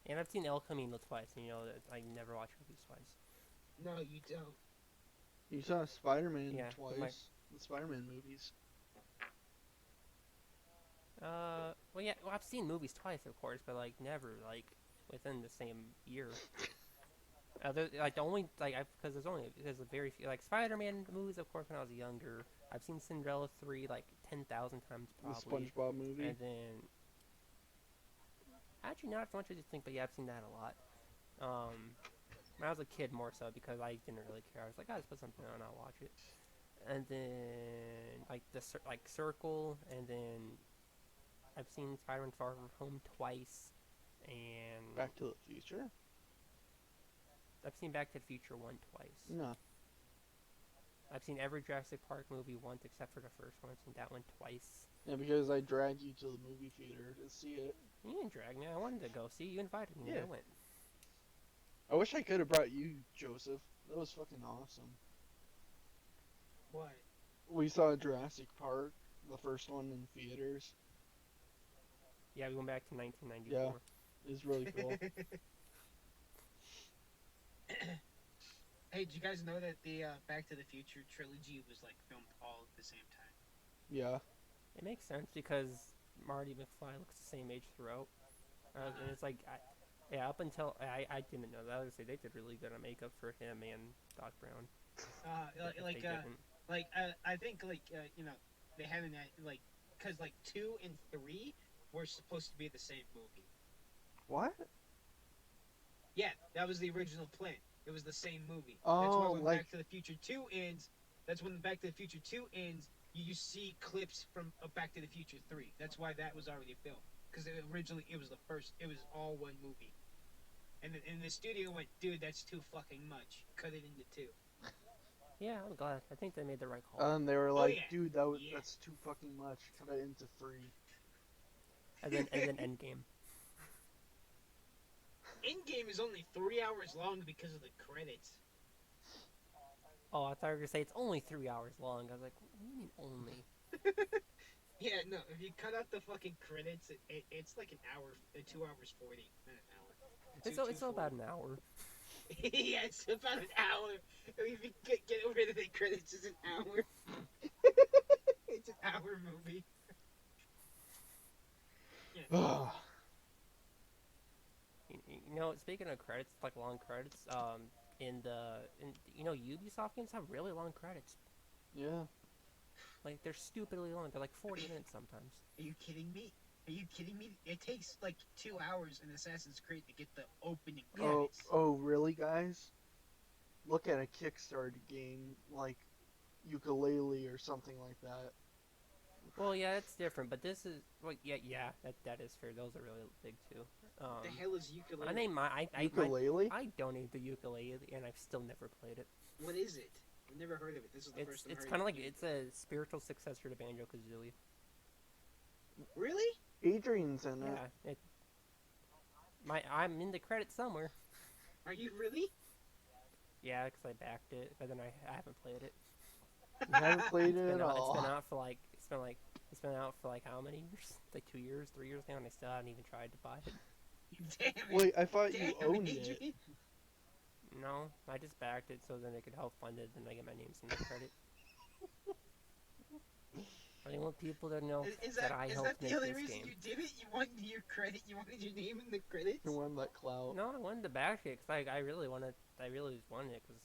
And I've seen El Camino twice, and you know that I never watch movies twice. No, you don't. You saw Spider-Man Yeah, twice. The Spider-Man movies. Well, yeah, well, I've seen movies twice, of course, but like never like within the same year. Like the only like because there's a very few like Spider-Man movies, of course, when I was younger. I've seen Cinderella 3 like 10,000 times The probably, SpongeBob movie. and then Actually, not as much as you think, but yeah, I've seen that a lot. When I was a kid, more so because I didn't really care. I was like, I just put something on, I'll watch it. And then like like Circle, and then I've seen Spider-Man Far From Home twice, and Back to the Future? I've seen Back to the Future 1 twice. No. I've seen every Jurassic Park movie once except for the first one. I've seen that one twice. Yeah, because I dragged you to the movie theater to see it. You didn't drag me. I wanted to go see. You invited me. Yeah. I went. I wish I could have brought you, Joseph. That was fucking awesome. What? We saw Jurassic Park, the first one in theaters. Yeah, we went back to 1994. Yeah. It was really cool. Hey, did you guys know that the Back to the Future trilogy was like filmed all at the same time? Yeah. It makes sense because Marty McFly looks the same age throughout. And it's like, yeah, up until I didn't know that. I would say they did really good on makeup for him and Doc Brown. I think you know, they had an like, because like 2 and 3 were supposed to be the same movie. What? Yeah, that was the original plan. It was the same movie. Oh, that's why when like- Back to the Future 2 ends. That's when Back to the Future 2 ends. You see clips from Back to the Future 3. That's why that was already filmed. Because originally it was the first. It was all one movie. And the studio went, dude, that's too fucking much. Cut it into 2. Yeah, I'm glad. I think they made the right call. And they were like, yeah. dude, that's too fucking much. Cut it into 3. And then Endgame. Endgame is only 3 hours long because of the credits. Oh, I thought you were gonna say it's only 3 hours long. I was like, what do you mean only? Yeah, no, if you cut out the fucking credits, it's like an hour, 2 hours 40, not an hour. It's about an hour. Yeah, it's about an hour. If you get rid of the credits, it's an hour. It's an hour movie. Ugh. You know, speaking of credits, like long credits, you know, Ubisoft games have really long credits. Yeah. Like they're stupidly long. They're like 40 minutes sometimes. Are you kidding me? Are you kidding me? It takes like 2 hours in Assassin's Creed to get the opening credits. Oh, really, guys? Look at a Kickstarter game like Ukulele or something like that. Well, yeah, it's different, but this is well, yeah, that is fair. Those are really big too. The hell is Ukulele? Ukulele? I donated the ukulele, and I've still never played it. What is it? I've never heard of it. This is the first time. It's kind of like it's a spiritual successor to Banjo Kazooie. Really? Adrian's in it. Yeah, I'm in the credits somewhere. Are you really? Yeah, because I backed it, but then I haven't played it. You haven't played it at all. It's been out for like how many years? Like 2 years, 3 years now, and I still haven't even tried to buy it. Damn it. Wait, I thought Damn you owned Adrian. it. No, I just backed it so then it could help fund it, and I get my names in the credit. I want people to know that I helped make the only this reason game. you did it? You wanted your credit? You wanted your name in the credits? You won that clout. No, I wanted to back it because I really wanted it because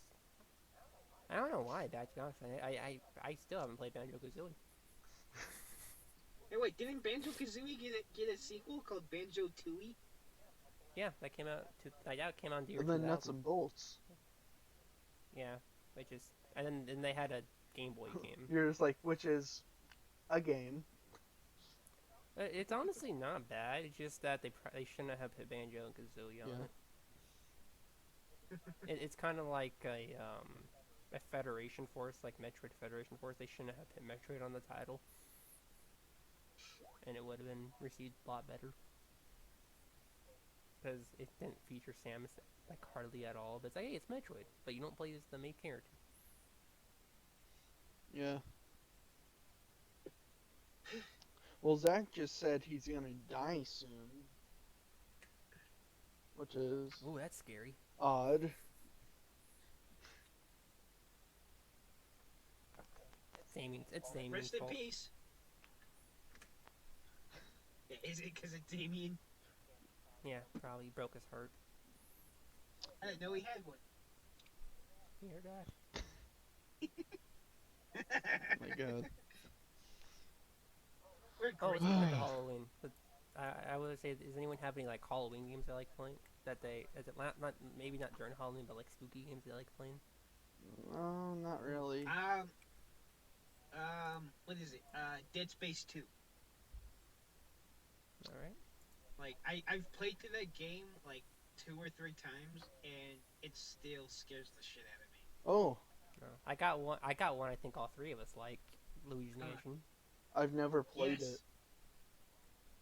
I don't know why I backed it. Honestly, I still haven't played Banjo Kazooie. Hey, wait, didn't Banjo Kazooie get a sequel called Banjo Tooie? Yeah, that came out. That came out in the year And then 2000. nuts and bolts. Yeah, and then they had a Game Boy game. You're just like, which is a game. It's honestly not bad. It's just that they shouldn't have put Banjo and Kazooie on it. It's kind of like a Federation Force, like Metroid Federation Force. They shouldn't have put Metroid on the title, and it would have been received a lot better. Because it didn't feature Samus like hardly at all. But it's like, hey, it's Metroid, but you don't play as the main character. Yeah. Well, Zach just said he's gonna die soon. Which is Ooh, that's scary. odd. It's Damien's Rest in fault. peace. Yeah, is it because of Damien? Yeah, probably broke his heart. I didn't know he had one. Here, guy. My God. We're Oh, great. speaking of Halloween, I would say, does anyone have any like Halloween games they like playing? That they, is it not maybe not during Halloween, but like spooky games they like playing? No, not really. What is it? Dead Space 2. All right. Like, I've played through that game like 2 or 3 times, and it still scares the shit out of me. Oh, No. I got one. I got one. I think all three of us like Luigi's Uh, Mansion. I've never played yes. it.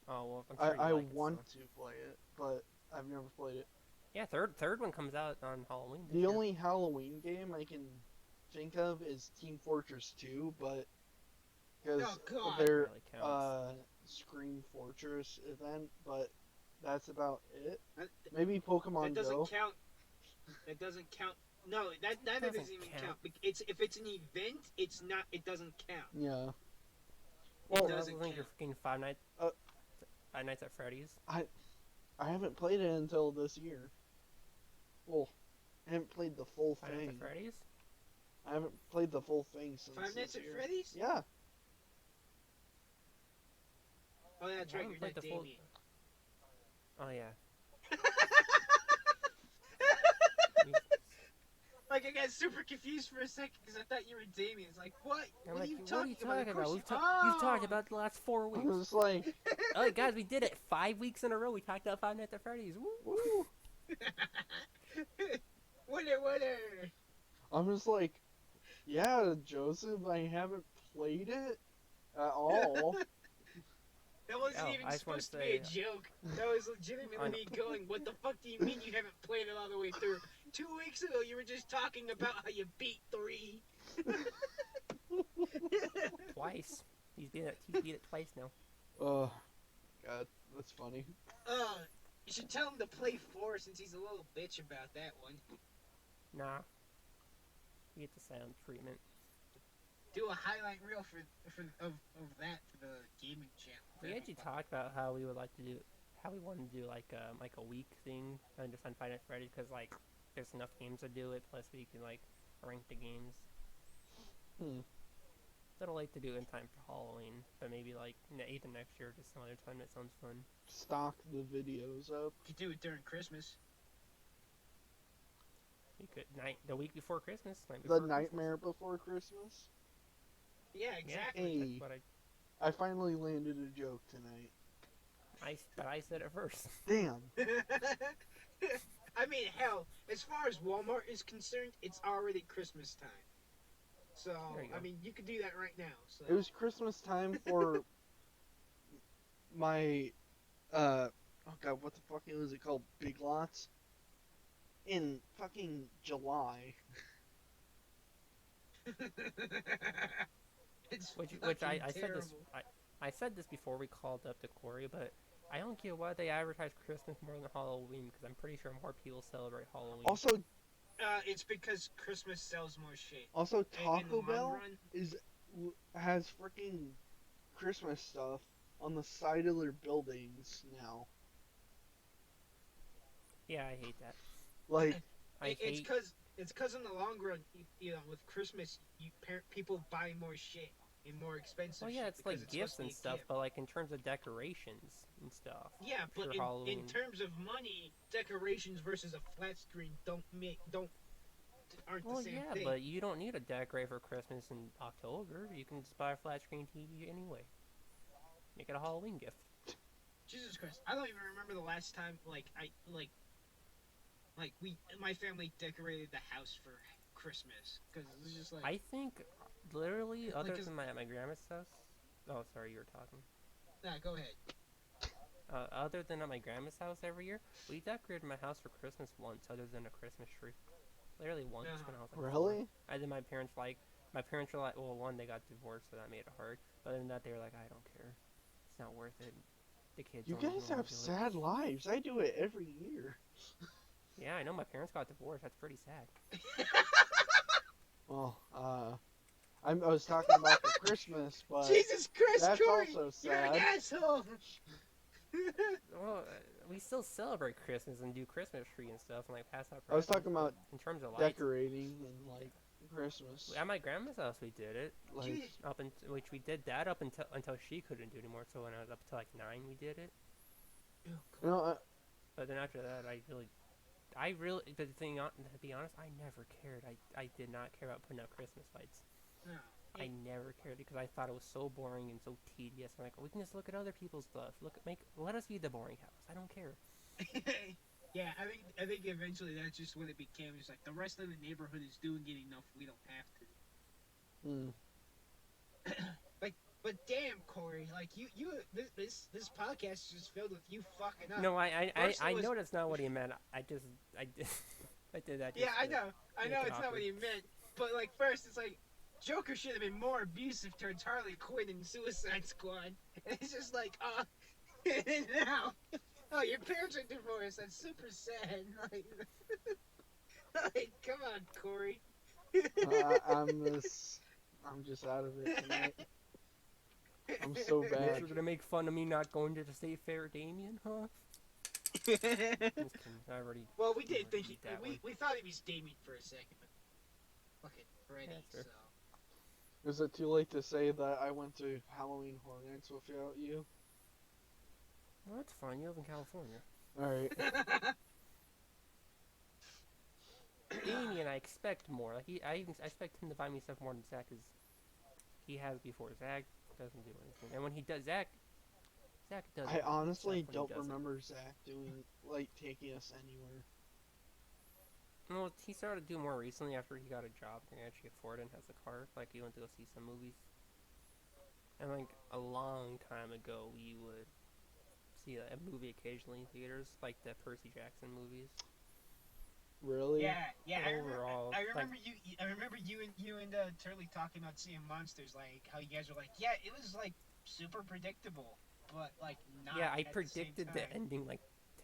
Oh well, I'm I, sure you I like want it. So. to play it, but I've never played it. Yeah, third one comes out on Halloween this The year. only Halloween game I can think of is Team Fortress 2, but because Oh God. That their really counts. Scream Fortress event, but that's about it. That, Maybe Pokemon that doesn't Go. count. That doesn't count. No, that Doesn't doesn't even count. count. It's if it's an event, it's not. It doesn't count. Yeah. It Well, doesn't think count. you're freaking Five Nights at Freddy's. I haven't played it until this year. Well, I haven't played the full Five Nights thing. at Freddy's. I haven't played the full thing since Five Nights this at year. Freddy's? Yeah. Oh, that's I right. haven't You're played not the full. Damien. Oh yeah. Like I got super confused for a second because I thought you were Damien. It's like what? I'm What like, are you what are talking you about? talking Of about? course You've talked about it the last 4 I weeks. was like, Oh, guys, we did it 5 weeks in a row. We talked about Five Nights at Freddy's. Woo. woo. Winner. I'm just like, yeah, Joseph, I haven't played it at all. That wasn't Oh, even I just wanna supposed to be a say- joke. That was legitimately me going, what the fuck do you mean you haven't played it all the way through? 2 weeks ago, you were just talking about how you beat 3. Twice. He's beat it twice now. Oh, God, that's funny. You should tell him to play 4 since he's a little bitch about that one. Nah. You get the sound treatment. Do a highlight reel of that for the gaming channel. We That'd actually be fun. talked about how we would like to do, how we want to do like a week thing on just on Five Nights at Freddy's because like there's enough games to do it. Plus we can like rank the games. Little late to do in time for Halloween, but maybe like either next year or just some other time. That sounds fun. Stock the videos up. You could do it during Christmas. You could the week before Christmas. The Nightmare Before Christmas. Yeah, exactly. Hey. But I finally landed a joke tonight. I said it first. Damn. I mean, hell, as far as Walmart is concerned, it's already Christmas time. So, There you go. I mean, you could do that right now. So. It was Christmas time for my oh god, what the fuck was it called? Big Lots? In fucking July. Which I said this terrible. I said this before we called up to Corey, but I don't get why they advertise Christmas more than Halloween because I'm pretty sure more people celebrate Halloween. Also, It's because Christmas sells more shit. Also, In Taco the long Bell run, has freaking Christmas stuff on the side of their buildings now. Yeah, I hate that. Like, it's because in the long run, you know, with Christmas, people buy more shit and more expensive. Well, yeah, shit it's like because gifts supposed to and be a stuff, gift. but like in terms of decorations and stuff. Yeah, but for Halloween. in terms of money, decorations versus a flat screen aren't Well, the same yeah, thing. but you don't need to decorate for Christmas in October. You can just buy a flat screen TV anyway. Make it a Halloween gift. Jesus Christ, I don't even remember the last time my family decorated the house for Christmas because it was just like I think literally, other Like, 'cause- than my grandma's house. Oh, sorry, you were talking. nah, go ahead. Other than at my grandma's house every year, we decorated my house for Christmas once, other than a Christmas tree. Literally once when I was like really? 4. And then my parents were like, well, one, they got divorced, so that made it hard. But other than that, they were like, I don't care, it's not worth it. The kids. You don't even guys wanna have do it." sad lives. I do it every year. Yeah, I know. My parents got divorced. That's pretty sad. Well, I was talking about the Christmas, but Jesus Christ, that's Corey, also you're an sad. asshole. Well, we still celebrate Christmas and do Christmas tree and stuff and like pass out. I was presents, talking about but in terms of lights. decorating and like Christmas. At my grandma's house, we did it. Like, Jeez. Which we did that up until she couldn't do anymore. So when I was up to like 9, we did it. You know, But then after that, but the thing, to be honest, I never cared. I did not care about putting out Christmas lights. No. I never cared because I thought it was so boring and so tedious. I'm like, we can just look at other people's stuff. Let us be the boring house. I don't care. Yeah, I think eventually that's just what it became. It's like the rest of the neighborhood is doing it enough. We don't have to. But damn, Corey, like this podcast is just filled with you fucking up. No, I Was- know that's not what he meant. I did I did that. Yeah, Just I to know make it it's not awkward. what he meant. But like first, it's like Joker should have been more abusive towards Harley Quinn in Suicide Squad. And it's just like, and now, oh, your parents are divorced. That's super sad. Like come on, Corey. I'm just out of it tonight. I'm so You bad. guys are gonna make fun of me not going to the State Fair, Damien, huh? Just kidding. I already. Well, we did already think beat that one. we thought he was Damien for a second, but fucking Freddy. Yeah, sure. So Is it too late to say that I went to Halloween Horror Nights without you? Well, that's fine. You live in California. Alright. Damien, I expect more. Like I expect him to buy me stuff more than Zach, because he has before. Zach doesn't do anything, and when he does, Zach does. I honestly stuff when he don't doesn't. remember Zach taking us anywhere. Well, he started to do more recently after he got a job and actually afford it and has a car. Like, he went to go see some movies. And, like, a long time ago, we would see a movie occasionally in theaters, like the Percy Jackson movies. Really? yeah. Overall, I remember you and Turley talking about seeing monsters. Like how you guys were like, yeah, it was like super predictable, but like not. Yeah, I at predicted the, the ending, like,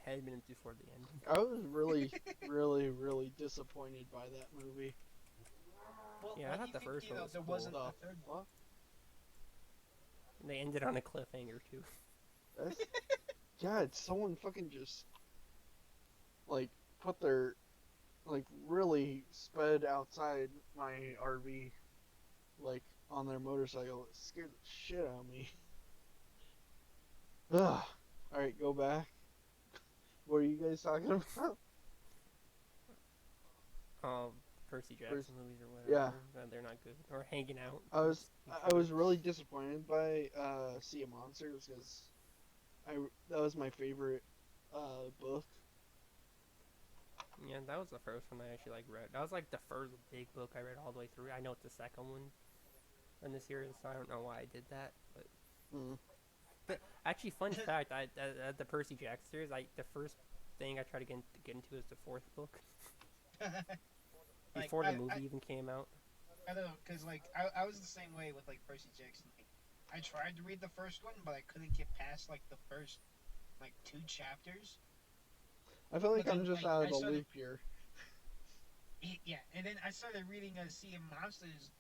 10 minutes before the ending. I was really, really disappointed by that movie. Well, Yeah, I what thought do you the think, first you one know, was there cool. wasn't The a third one. fuck? They ended on a cliffhanger, too. That's, God, someone fucking just, like, put their, like, really sped outside my RV, like, on their motorcycle. It scared the shit out of me. Ugh. Alright, go back. What are you guys talking about? Percy Jackson movies or whatever. Yeah. They're not good. Or Hanging Out. I was really disappointed by Sea of Monsters because that was my favorite book. Yeah, that was the first one I actually, like, read. That was, like, the first big book I read all the way through. I know it's the second one in the series, so I don't know why I did that. But actually, fun fact, the Percy Jackson series, the first thing I tried to get into is the fourth book. Like, Before the movie even came out. I don't know, cause like I was the same way with like Percy Jackson. Like, I tried to read the first one, but I couldn't get past like the first like 2 chapters. I feel like But I'm then, just like, out I of the started- loop here. Yeah, and then I started reading Sea of Monsters,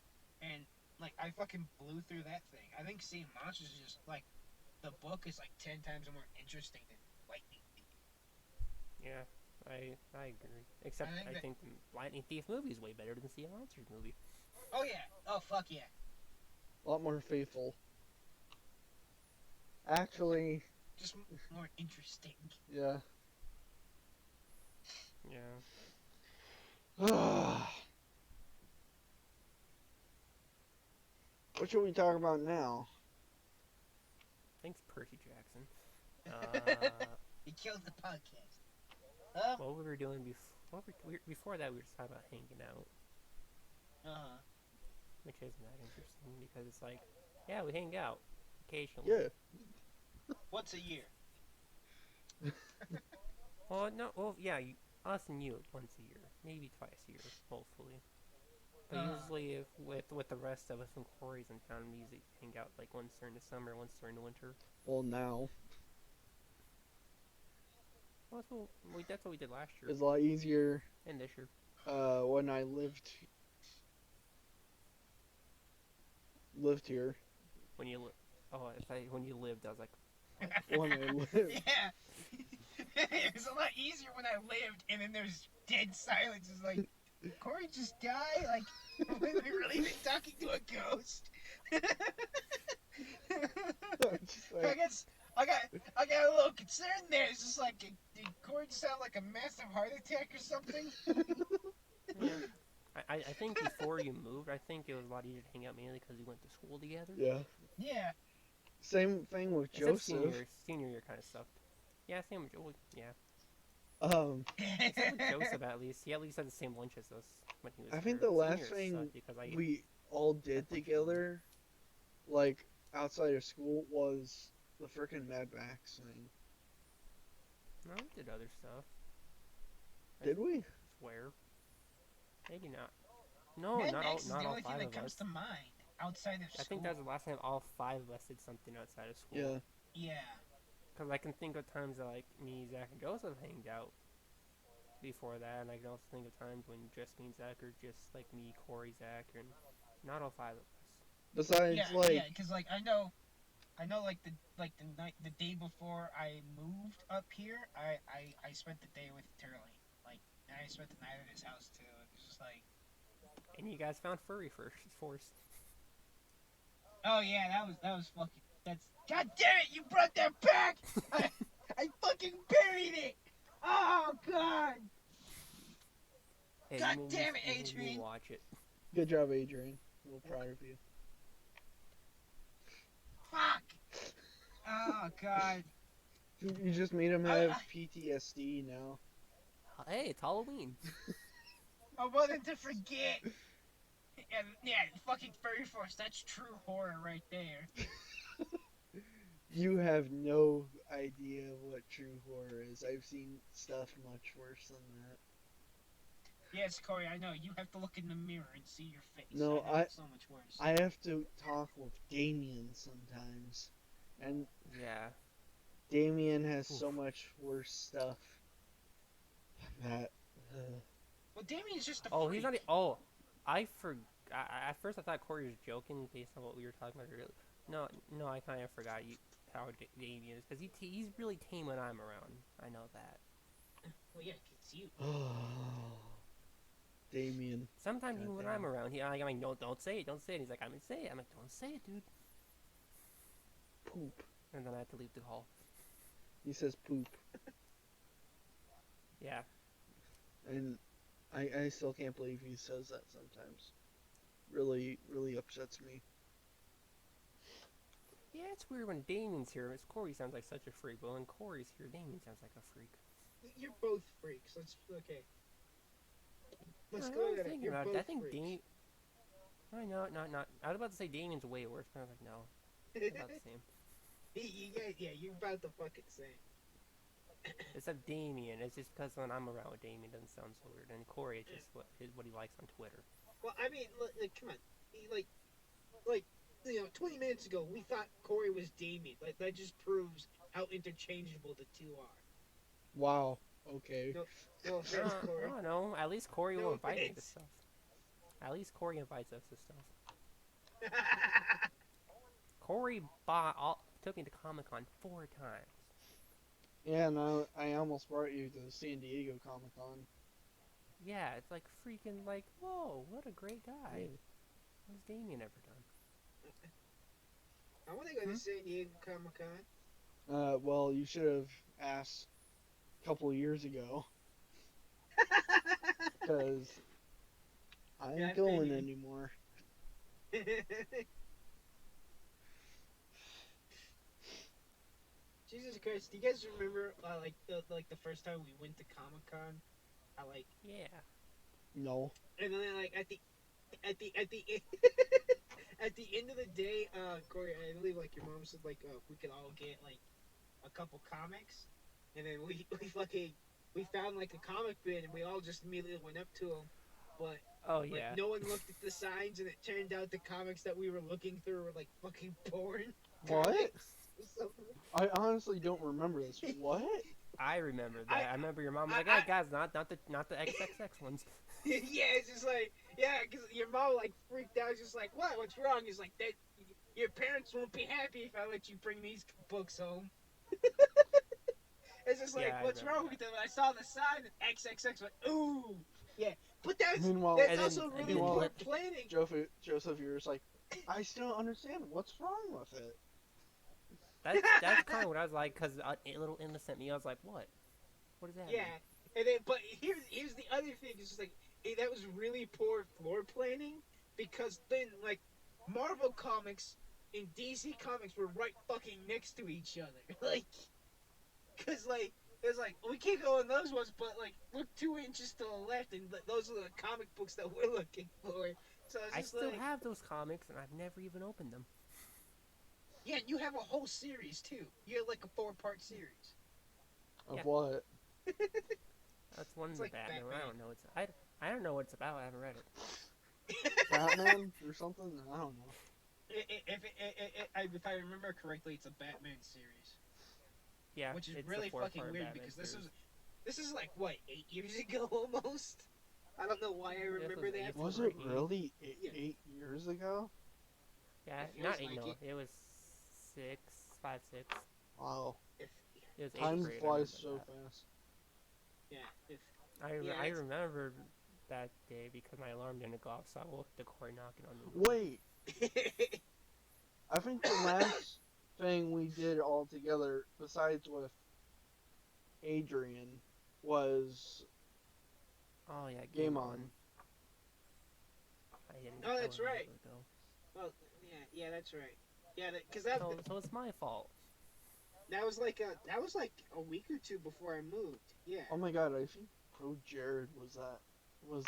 and like I fucking blew through that thing. I think Sea of Monsters is just like the book is like 10 times more interesting than Lightning Thief. Yeah, I agree. Except I think the Lightning Thief movie is way better than Sea of Monsters movie. Oh yeah, oh fuck yeah. A lot more faithful. Actually, Just more interesting. yeah. Yeah. What should we talk about now? Thanks, Percy Jackson. He killed the podcast. What we were doing before that, we were just talking about hanging out, which isn't that interesting because it's like, yeah, we hang out occasionally. Yeah. Once a year. Well, no, well, yeah, us and you once a year, maybe twice a year, hopefully. But usually, with the rest of us when Corey's in town, we usually hang out like once during the summer, once during the winter. Well, now Well, that's what we did last year it's a lot easier. and this year. When I lived here. When you when you lived, I was like, When I lived. Yeah. It was a lot easier when I lived, and then there's dead silence. It's like, Corey just died? Like, we really been talking to a ghost? Just like, I got a little concerned there. It's just like, did Corey sound like a massive heart attack or something? Yeah. I think before you moved, I think it was a lot easier to hang out mainly because we went to school together. Yeah. Yeah. Same thing with Except Joseph. senior year kind of sucked. Yeah, same with Joe. Yeah. Um, Except with Joseph, at least. He at least had the same lunch as us when he was I here. think the Senior last year thing sucked because I we all did had lunch alone. together, like outside of school, was the frickin' Mad Max thing. No, we did other stuff. Did we? Swear. Maybe not. No, Mad not Max is not the all only thing five that of comes us. to mind outside of I think school. that was the last time all five of us did something outside of school. Yeah. Yeah. Because I can think of times that like me, Zach, and Joseph hanged out before that, and I can also think of times when just me and Zach, or just like me, Corey, Zach, and not all five of us. Besides, Yeah, like, yeah, because like I know, like the night, the day before I moved up here, I spent the day with Turley. Like, and I spent the night at his house too. It was just like, And you guys found furry force. oh yeah, that was fucking. That's God damn it! You brought that back. I fucking buried it. Oh God. Hey, God you made damn it, you made me Adrian. watch it. good job, Adrian. We're proud of you. Fuck. Oh God. You just made him have PTSD now. Hey, it's Halloween. I wanted to forget. And yeah, fucking furry force. That's true horror right there. You have no idea what true horror is. I've seen stuff much worse than that. Yes, Corey, I know. You have to look in the mirror and see your face. No, I know it's so much worse. I have to talk with Damien sometimes. And Yeah. Damien has Oof. so much worse stuff that. Well, Damien's just a Oh, freak. he's not. Oh, I forgot. At first, I thought Corey was joking based on what we were talking about earlier. No, I kind of forgot how Damien is because he's really tame when I'm around. I know that. Well, yeah, it's you. Damien. Sometimes God even when damn. I'm around, I'm like, no, don't say it, don't say it. He's like, I'm gonna say it. I'm like, don't say it, dude. Poop. And then I have to leave the hall. He says poop. Yeah. And I still can't believe he says that sometimes. Really, really upsets me. Yeah, it's weird when Damien's here. Corey sounds like such a freak, but when Corey's here, Damien sounds like a freak. You're both freaks. Let's okay. Let's I go was at it. thinking You're about both it. I think freaks. Damien. I know, not. I was about to say Damien's way worse, but I was like, no, about the same. Yeah, you're about the fucking same. Except Damien, it's just because when I'm around with Damien, it doesn't sound so weird. And Corey, it's just what he likes on Twitter. Well, I mean, like, come on. Like, 20 minutes ago, we thought Corey was Damien. Like, that just proves how interchangeable the two are. Wow. Okay. No offense, Corey. I don't know. At least Corey No will invite me to offense. stuff. At least Corey invites us to stuff. Corey took me to Comic-Con 4 times. Yeah, no, I almost brought you to the San Diego Comic Con. Yeah, it's like freaking like, whoa, what a great guy. Yeah. What's Damien ever done? I want to go to San Diego Comic Con. Well, you should have asked a couple years ago. Because I ain't going anymore. Jesus Christ! Do you guys remember like the first time we went to Comic Con? Yeah. No. And then like at the at the at the end of the day, Corey, I believe like your mom said like we could all get like a couple comics, and then we found like a comic bin and we all just immediately went up to them, but Oh like, yeah. no one looked at the signs, and it turned out the comics that we were looking through were like fucking porn. What? comics or something. I honestly don't remember this. What? I remember that. I remember your mom was like, I- "Hey guys, not the XXX ones." Yeah, it's just like, yeah, because your mom like freaked out. Just like, what? What's wrong? He's like, that your parents won't be happy if I let you bring these books home. It's just like, Yeah, I what's remember wrong with them? I saw the sign and XXX went, ooh, yeah. But that's Meanwhile, that's And also then- really and poor then- planning. Joseph, you're just like, I still don't understand. What's wrong with it? That's kind of what I was like, because a little innocent me, I was like, what? What does that mean? Yeah, and then but here's the other thing. It's just like that was really poor floor planning because then like Marvel comics and DC comics were right fucking next to each other. Like, cause like it's like we can't go on those ones, but like look 2 inches to the left, and those are the comic books that we're looking for. So it's I just still like, have those comics, and I've never even opened them. yeah, you have a whole series too. You have like a 4-part series. Of Yeah. what? That's one of It's the like Batman. Batman. I don't know. I don't know what it's about. I haven't read it. Batman or something? I don't know. If I remember correctly, it's a Batman series, Yeah, which is it's really the fucking 4-part weird Batman because series. this is like what 8 years ago almost. I don't know why I remember was that. eighth Was grade. it really Yeah. 8 years ago? Yeah, It feels not eight. like No, it. it was 6, 5, 6. Wow. If It was eighth Time grade. I flies remember so fast. yeah, if that. yeah, I remember that day because my alarm didn't go off, so I woke the Corey knocking on the door. Wait, I think the last thing we did all together, besides with Adrian, was Oh yeah, Game On. I didn't. Oh, That that's was a right. while ago. well, yeah, that's right. Yeah, because that So it's my fault. that was like a week or two before I moved. Yeah. Oh my god, I think Pro Jared was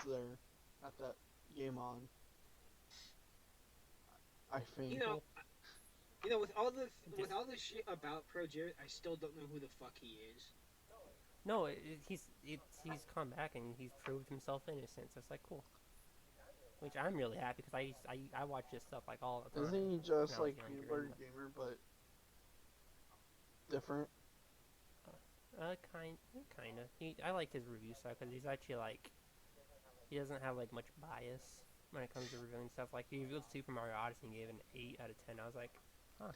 there at that Game On. I think. You know, Cool. with all the shit about Pro Jared, I still don't know who the fuck he is. No, he's come back and he's proved himself innocent. So it's like cool. Which I'm really happy because I watch this stuff like all the time. Isn't he when just I was like younger Peanut Butter and, Gamer, but different? kinda. I like his review stuff because he's actually like he doesn't have like much bias when it comes to reviewing stuff. Like he reviewed Super Mario Odyssey and gave it an 8 out of 10. I was like, huh.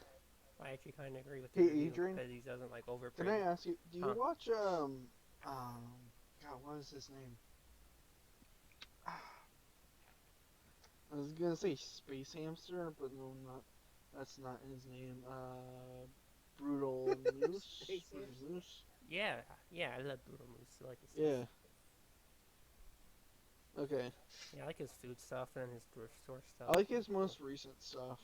I actually kind of agree with the Hey, review Adrian, because he doesn't like overpraise. can I ask you? Do you Huh. watch God, what is his name? I was gonna say Space Hamster, but no, not. That's not his name. Brutal Moose. Space Brutal Hamster? Moose. Yeah, I love Brutal Moose. I like his stuff. Yeah. Okay. Yeah, I like his food stuff and his thrift store stuff. I like his most recent stuff.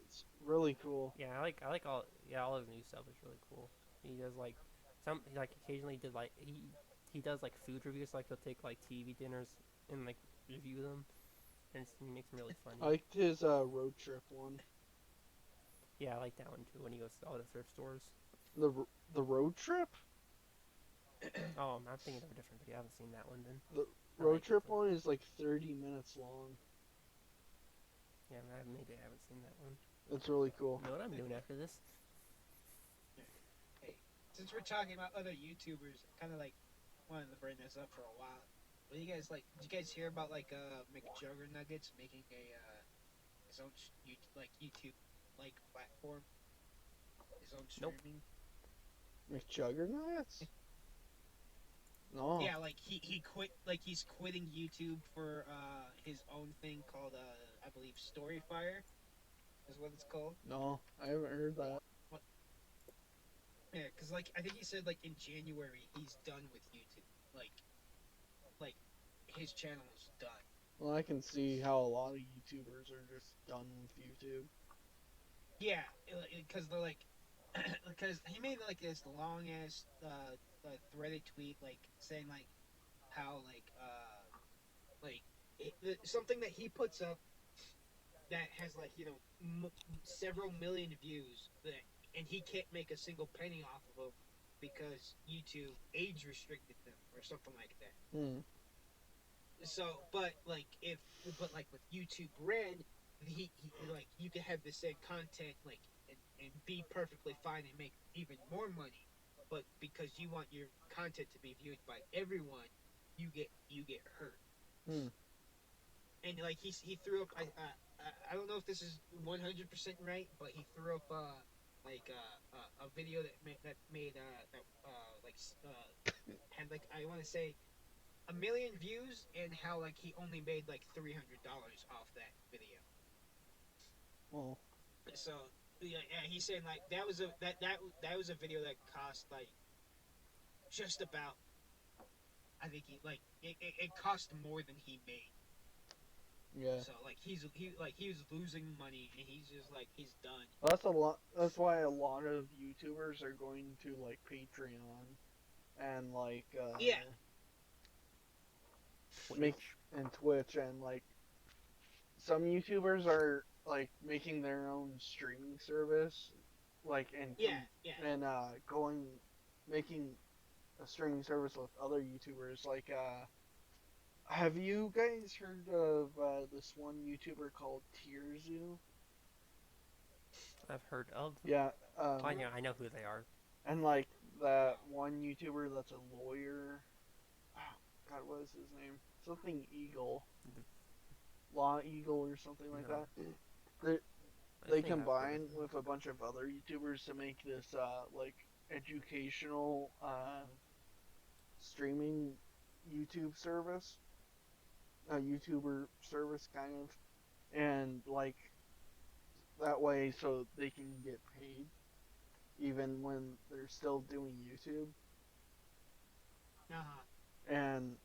It's really cool. Yeah, I like all his new stuff is really cool. He does like some like occasionally did like he does like food reviews. Like he'll take like TV dinners and like review them, and he makes them really funny. I liked his road trip one. Yeah, I like that one too when he goes to all the thrift stores. The road trip. Oh, I'm thinking of a different video. I haven't seen that one then. The I road like trip it. one is like 30 minutes long. Yeah, maybe I haven't seen that one. It's really cool. You know what I'm doing after this? Hey, since we're talking about other YouTubers, kind of like wanted to bring this up for a while. What do you guys like? Did you guys hear about like McJuggernuggets making a his own YouTube like platform, his own Nope. streaming? McJuggernuggets? No. Yeah, like he quit. Like he's quitting YouTube for his own thing called I believe Storyfire, is what it's called. No, I haven't heard that. Yeah, because like I think he said like in January he's done with YouTube. Like his channel is done. Well, I can see how a lot of YouTubers are just done with YouTube. Yeah, because they're like, because he made like this long ass threaded tweet like saying like how something that he puts up that has like several million views and he can't make a single penny off of them because YouTube age restricted them or something like that. Hmm. So, but like with YouTube Red, he like you can have the same content like and be perfectly fine and make even more money, but because you want your content to be viewed by everyone, you get hurt. Hmm. And like he threw up I don't know if this is 100% right, but he threw up a video that had like I want to say 1 million views and how like he only made like $300 off that video. Well, So yeah, he's saying like that was a video that cost like just about. I think it cost more than he made. Yeah. So like he was losing money and he's just like he's done. Well, that's a lot. That's why a lot of YouTubers are going to like Patreon and like Yeah, make Twitch. and Twitch and like some YouTubers are like making their own streaming service, like yeah, yeah. and going making a streaming service with other YouTubers. Like, have you guys heard of this one YouTuber called Tierzu? I've heard of them. Yeah, Oh, yeah, I know who they are. and like that one YouTuber that's a lawyer. Oh, God, what is his name? Something Eagle, Law Eagle, or something like No, that. They I they think I've heard combine of them. with a bunch of other YouTubers to make this like educational streaming YouTube service, a YouTuber service kind of, and like that way so they can get paid even when they're still doing YouTube. Uh-huh. And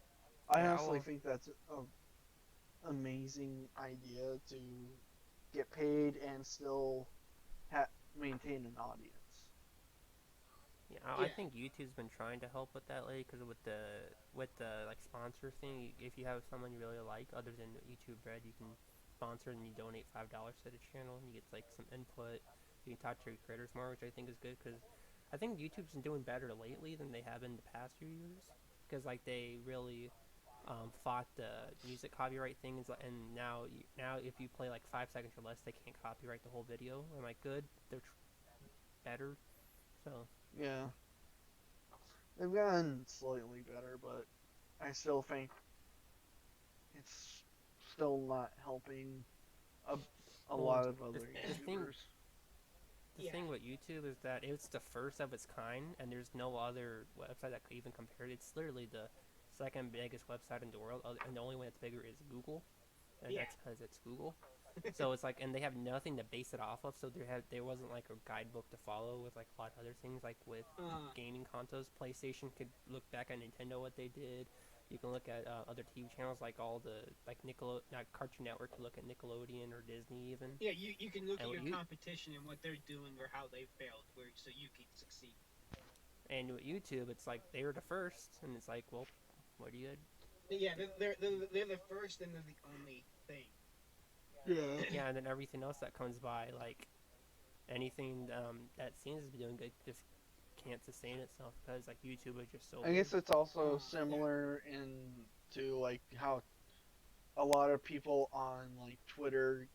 I Yeah, honestly think that's a amazing idea to get paid and still maintain an audience. yeah, I Yeah. think YouTube's been trying to help with that lately because with the like sponsor thing. If you have someone you really like, other than YouTube Red, you can sponsor and you donate $5 to the channel and you get like some input. You can talk to your creators more, which I think is good because I think YouTube's been doing better lately than they have in the past few years because like they really fought the music copyright things, and now if you play like 5 seconds or less, they can't copyright the whole video. I'm like, good, they're better. So Yeah, they've gotten slightly better, but I still think it's still not helping a, a well, lot of the other the thing YouTubers. the Yeah. thing with YouTube is that it's the first of its kind, and there's no other website that could even compare it. It's literally the second biggest website in the world, and the only one that's bigger is Google, and Yeah. that's because it's Google. So it's like, and they have nothing to base it off of. So there wasn't like a guidebook to follow with like a lot of other things. Like with Uh gaming consoles, PlayStation could look back at Nintendo what they did. You can look at other TV channels like all the like not Cartoon Network. Could look at Nickelodeon or Disney even. yeah, you can look And at what your you competition and what they're doing or how they failed where so you can succeed. and with YouTube, it's like they were the first, and it's like, well, what do you? Yeah, they're the first and they're the only thing. Yeah. Yeah, and then everything else that comes by, like anything that seems to be doing good, just can't sustain itself because like YouTube is just so I big. guess it's also Yeah. similar in to like how a lot of people on like Twitter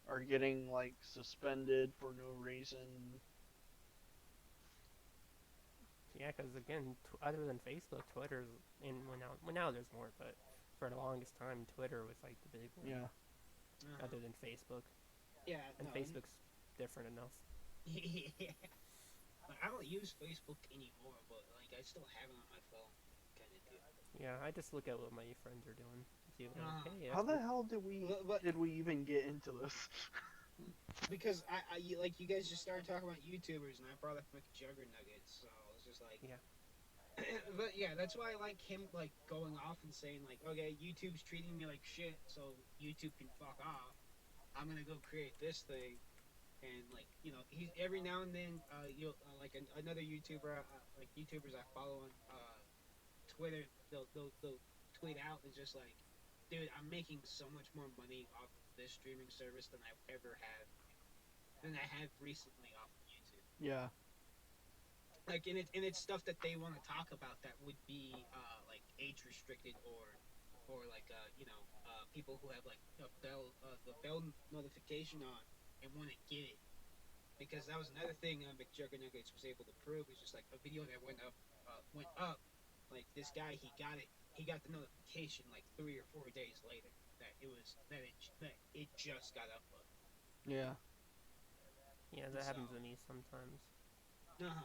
are getting like suspended for no reason. Yeah, because again, other than Facebook, Twitter's and well now there's more, but for the longest time, Twitter was like the big one, Yeah. Uh-huh. other than Facebook, Yeah, and no. Facebook's different enough. Yeah. Like, I don't use Facebook anymore, but like I still have it on my phone, kind of deal. Yeah, I just look at what my friends are doing. See, like, Uh, hey, How that's the hell did we but even get into this? because like you guys just started talking about YouTubers and I brought up McJuggernuggets, so it's just like, yeah, but yeah, that's why I like him like going off and saying like, okay, YouTube's treating me like shit, so YouTube can fuck off. I'm gonna go create this thing, and like he every now and then you'll like another YouTuber like YouTubers I follow on Twitter, they'll tweet out and just like, dude, I'm making so much more money off of this streaming service than I ever have than I have recently off of YouTube. Yeah. Like, and it's stuff that they want to talk about that would be like age restricted or like people who have like the bell notification on and want to get it because that was another thing McJuggernuggets was able to prove is just like a video that went up like this guy he got the notification like 3 or 4 days later that it just got uploaded. Yeah. yeah, that So happens to me sometimes. uh-huh.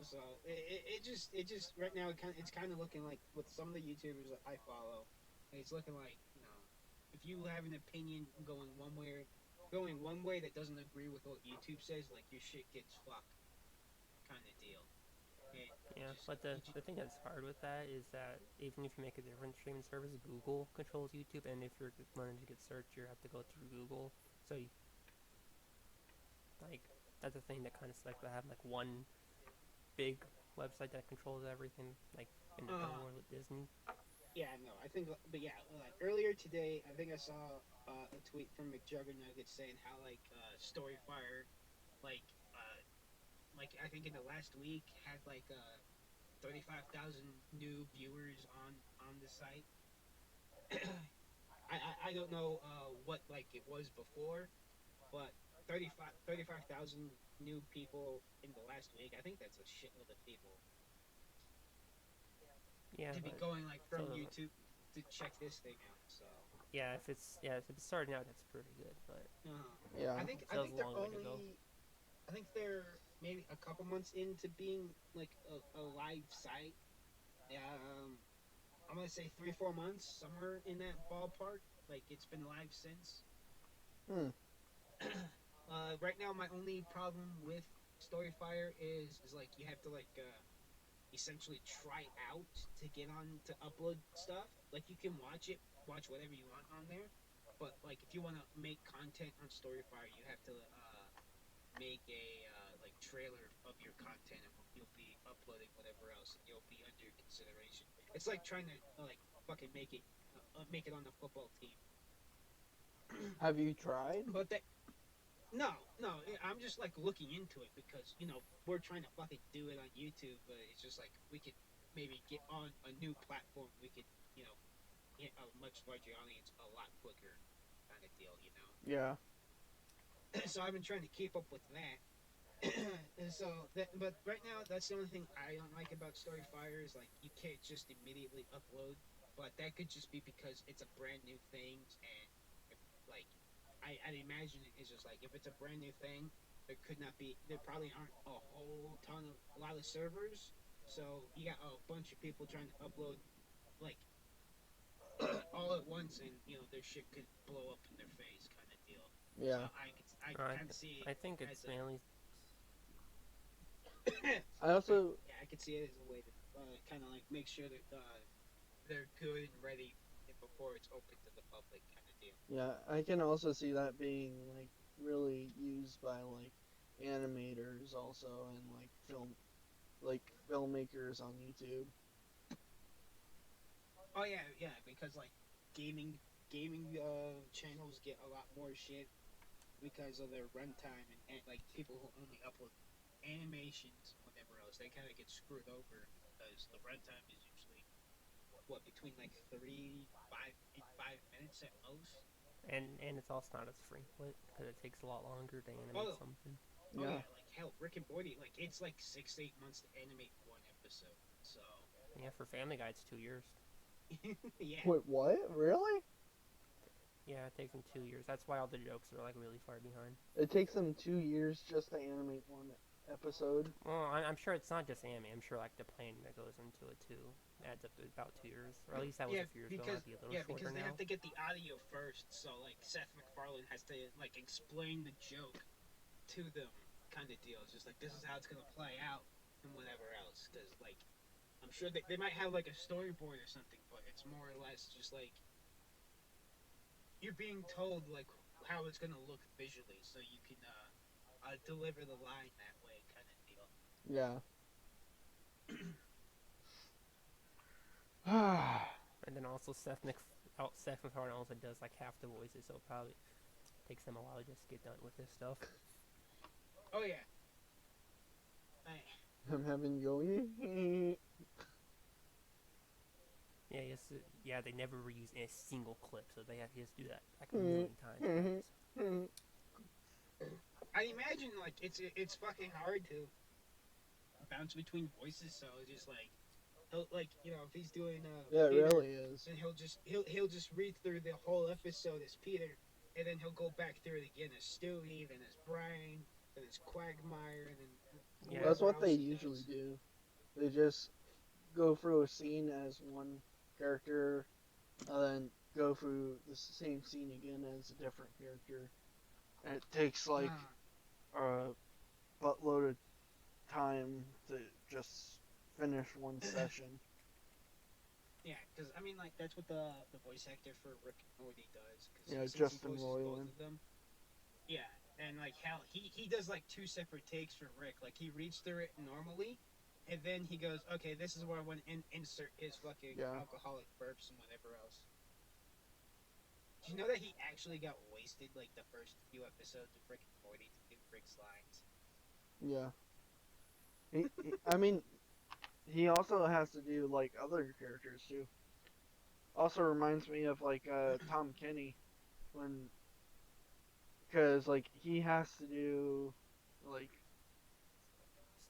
So it just right now it's kind of looking like with some of the YouTubers that I follow, it's looking like if you have an opinion going one way going one way that doesn't agree with what YouTube says, like your shit gets fucked, kind of deal. And Yeah, but the thing that's hard with that is that even if you make a different streaming service, Google controls YouTube, and if you're wanting to get searched, you have to go through Google. So, like, that's the thing that kind of sucks. But having like one big website that controls everything, like in the film world with Disney. Yeah, no, I think, but yeah, like earlier today, I think I saw a tweet from McJuggerNugget saying how like Storyfire, like uh, like I think in the last week had like 35,000 new viewers on the site. I don't know what like it was before, but 35,000 new people in the last week. I think that's a shitload of people Yeah, to be but going like so from YouTube to check this thing out. So if it's starting out, that's pretty good. But Yeah. I still has think a they're long way to go. only I think they're maybe a couple months into being like a live site. Um, I'm gonna say 3-4 months, somewhere in that ballpark. Like it's been live since. Hmm. Right now, my only problem with Storyfire is like you have to like essentially try out to get on to upload stuff. Like you can watch whatever you want on there, but like if you want to make content on Storyfire, you have to make a like trailer of your content, and you'll be uploading whatever else, and you'll be under consideration. It's like trying to like fucking make it on the football team. Have you tried? But that no, no, I'm just like looking into it because we're trying to fucking do it on YouTube, but it's just like we could maybe get on a new platform. We could get a much larger audience a lot quicker, kind of deal. Yeah. So I've been trying to keep up with that. And so but right now that's the only thing I don't like about Storyfire is like you can't just immediately upload, but that could just be because it's a brand new thing, and if like I'd imagine it's just like if it's a brand new thing, there probably aren't a lot of servers, so you got a bunch of people trying to upload like all at once, and their shit could blow up in their face, kind of deal. So Yeah. I I kind of see I think it it's as a mainly I also yeah, I could see it as a way to kind of like make sure that they're good and ready before it's open to the public, kind of deal. yeah, I can also see that being like really used by like animators also and like filmmakers on YouTube. Oh yeah, yeah, because like gaming channels get a lot more shit because of their runtime, and like people who only upload animations and whatever else, they kind of get screwed over because the runtime is usually what between like 5 minutes at most. and it's also not as frequent because it takes a lot longer to animate Oh, something. oh Yeah. yeah, like hell, Rick and Morty, like it's like 6 to 8 months to animate one episode. So Yeah, for Family Guy, it's 2 years. yeah. Wait, what? Really? Yeah, it takes them 2 years. That's why all the jokes are like really far behind. It takes them 2 years just to animate one episode. Well, I'm sure it's not just anime. I'm sure like the planning that goes into it too adds up to about 2 years, or at least that was Yeah, a few years ago. It might be a little shorter because they now. have to get the audio first. So like Seth MacFarlane has to like explain the joke to them, kind of deal. It's just like this is how it's gonna play out and whatever else. Because like I'm sure they might have like a storyboard or something, but it's more or less just like you're being told like how it's gonna look visually, so you can deliver the line that way, kind of deal. Yeah. And then also Seth MacFarlane also does like half the voices, so it probably takes them a while to just get done with this stuff. Oh yeah. I'm having going. Yeah, yes, yeah. They never reuse a single clip, so they have to just do that like a million times. I imagine like it's fucking hard to bounce between voices, so it's just like he'll like if he's doing Yeah, it Peter, really is. then he'll just read through the whole episode as Peter, and then he'll go back through it again as Stewie, then as Brian, then as Quagmire, and then Yeah. That's what they else he usually does. do. They just go through a scene as one character, and then go through the same scene again as a different character, and it takes like a buttload of time to just finish one session. Yeah, because I mean, like that's what the voice actor for Rick and Morty does. Yeah, Because Justin he voices Roiland. both of them. Yeah, and like how he does like two separate takes for Rick. Like he reads through it normally, and then he goes, "Okay, this is where I want to insert his fucking Yeah. alcoholic burps and whatever else." Did you know that he actually got wasted like the first few episodes of Rick and Morty to do Rick's lines? Yeah. I mean, he also has to do like other characters too. Also reminds me of like Tom Kenny when, because like he has to do like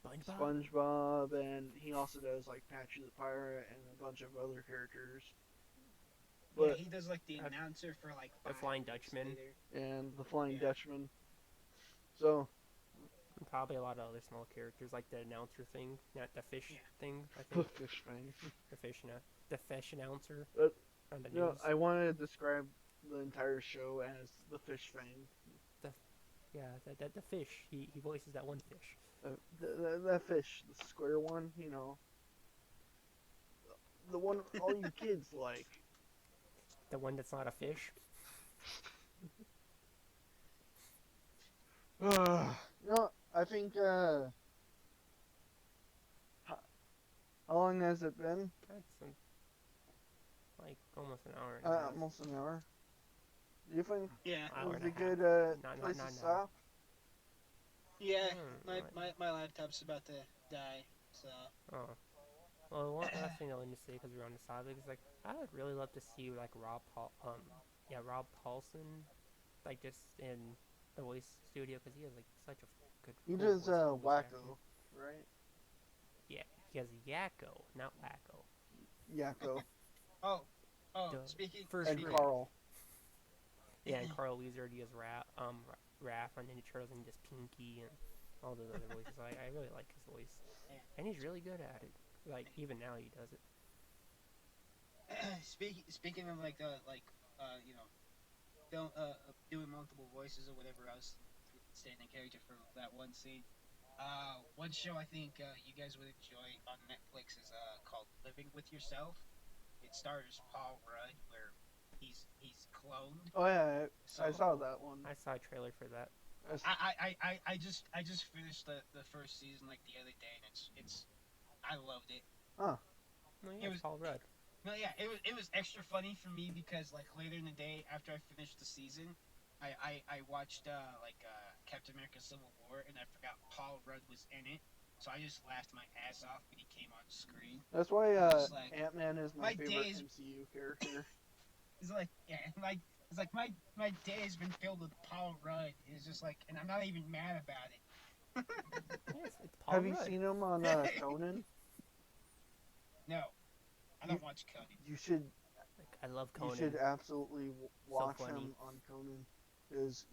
SpongeBob. SpongeBob, and he also does like Patchy the Pirate and a bunch of other characters. Yeah, But he does like the announcer for like The 5 Flying minutes Dutchman. later. and the Flying Yeah. Dutchman. So And probably a lot of other small characters like the announcer thing, not the fish Yeah. thing. I the think fish fang. the fish announcer But on the news. no, I wanted to describe the entire show as the fish fang. Yeah, the fish. He voices that one fish. That fish, the square one, you know, the one all you kids like. The one that's not a fish. No, I think. How long has it been? That's like almost an hour and a half. Almost an hour. Do you think Yeah. Hour it's and a a good Not place now. to stop? Yeah. Hmm, My laptop's about to die, so. Oh. Well, one last thing I wanted to say because we're on this topic is like I would really love to see like Rob Paulson, like just in the voice studio because he has like such a good. He cool does voice acting. Wacko, right? Yeah, he has Yakko, not Wacko. Yakko Oh. The Speaking. first and grade. Carl. Yeah, and Carl Weezer he has Raph on Ninja Turtles and just Pinky and all those other voices. I really like his voice, Yeah. and he's really good at it. Like even now he does it. Speaking of like you know, don't doing multiple voices or whatever else, staying in character for that one scene. One show I think you guys would enjoy on Netflix is called Living with Yourself. It stars Paul Rudd, where he's cloned. Oh yeah, So I saw that one. I saw a trailer for that. I just finished the first season like the other day, and it's I loved it. Huh. No, It yeah, was- it's Paul Rudd. No, yeah, it was extra funny for me because like later in the day after I finished the season, I watched Captain America: Civil War, and I forgot Paul Rudd was in it, so I just laughed my ass off when he came on screen. That's why It's like, Ant-Man is my my favorite days- MCU character. It's like it's like my day has been filled with Paul Rudd. It's just like, and I'm not even mad about it. Yes, it's Paul Have Rudd. you seen him on Conan? No, I don't watch Conan. You should. Like, I love Conan. You should absolutely watch funny. him on Conan, because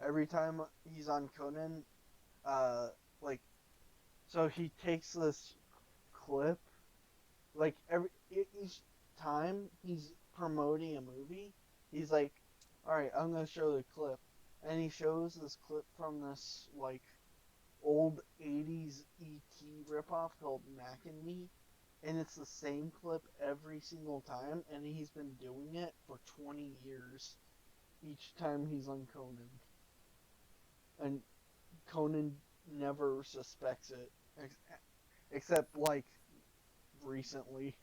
every time he's on Conan, like, so he takes this clip, like each time he's promoting a movie, he's like, all right, I'm gonna show the clip, and he shows this clip from this like old '80s ET ripoff called Mac and Me. And it's the same clip every single time, and he's been doing it for 20 years. Each time he's on Conan. And Conan never suspects it. Except, like, recently.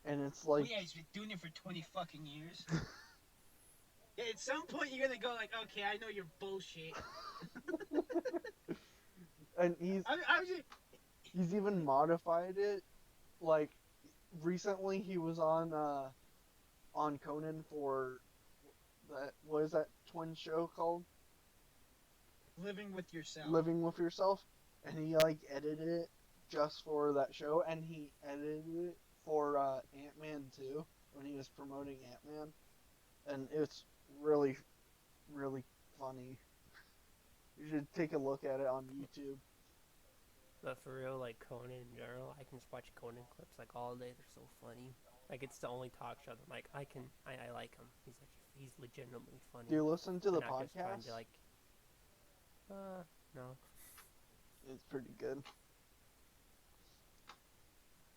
And it's like... Well, yeah, he's been doing it for 20 fucking years. Yeah, at some point you're gonna go like, okay, I know you're bullshit. And he's even modified it. Like, recently he was on Conan for that, what is that twin show called? Living with yourself. Living with Yourself. And he like edited it just for that show, and he edited it for Ant-Man too, when he was promoting Ant-Man. And it's really, really funny. You should take a look at it on YouTube. But for real, like Conan in general, I can just watch Conan clips like all day. They're so funny. Like it's the only talk show that I'm like I like him. He's legitimately funny. Do you listen to I'm the not just trying to be podcast? like, no. It's pretty good.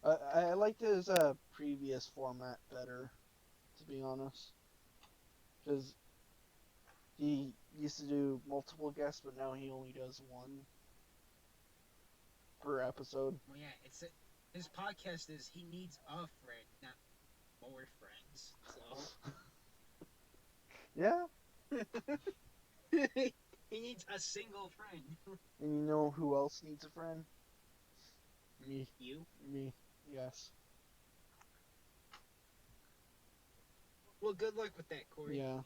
I liked his previous format better, to be honest, because he used to do multiple guests, but now he only does one per episode. Well, yeah, his podcast is he needs a friend, not more friends. Yeah, So he needs a single friend. and you know who else needs a friend? Me. You? Me. Yes. Well, good luck with that, Corey. Yeah.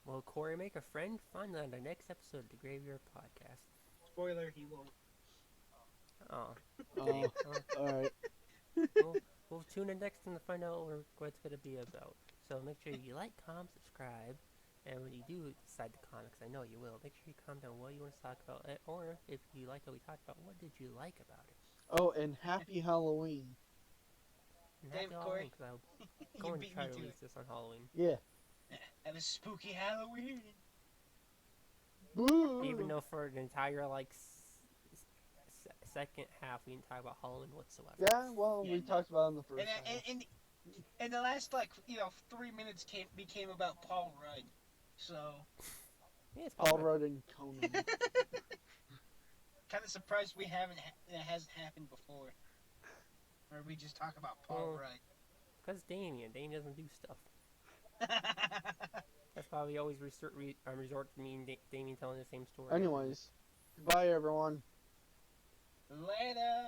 Will Corey make a friend? Find out on the next episode of the Graveyard Podcast. Spoiler: he won't. Oh, Oh. All right. we'll tune in next time to find out what it's gonna be about. So make sure you like, comment, subscribe, and when you do decide to comment, 'cause I know you will, make sure you comment on what you want to talk about, or if you like what we talked about, what did you like about it? Oh, and happy Halloween. And Damn, happy Corey. Halloween, 'cause I'll You go and beat try me to to release it. this on Halloween. Yeah. Have a spooky Halloween. Boo. Even though for the entire like second half we didn't talk about Halloween whatsoever. Yeah. Well, Yeah, we no. talked about it in the first And, half. and the last 3 minutes became about Paul Rudd. So Yeah, it's Paul Rudd. Rudd and Conan. kind of surprised that hasn't happened before. Where we just talk about Paul Well, Rudd. Because Damien doesn't do stuff. That's why we always resort to me and Damien telling the same story. Anyways, goodbye, everyone. Later.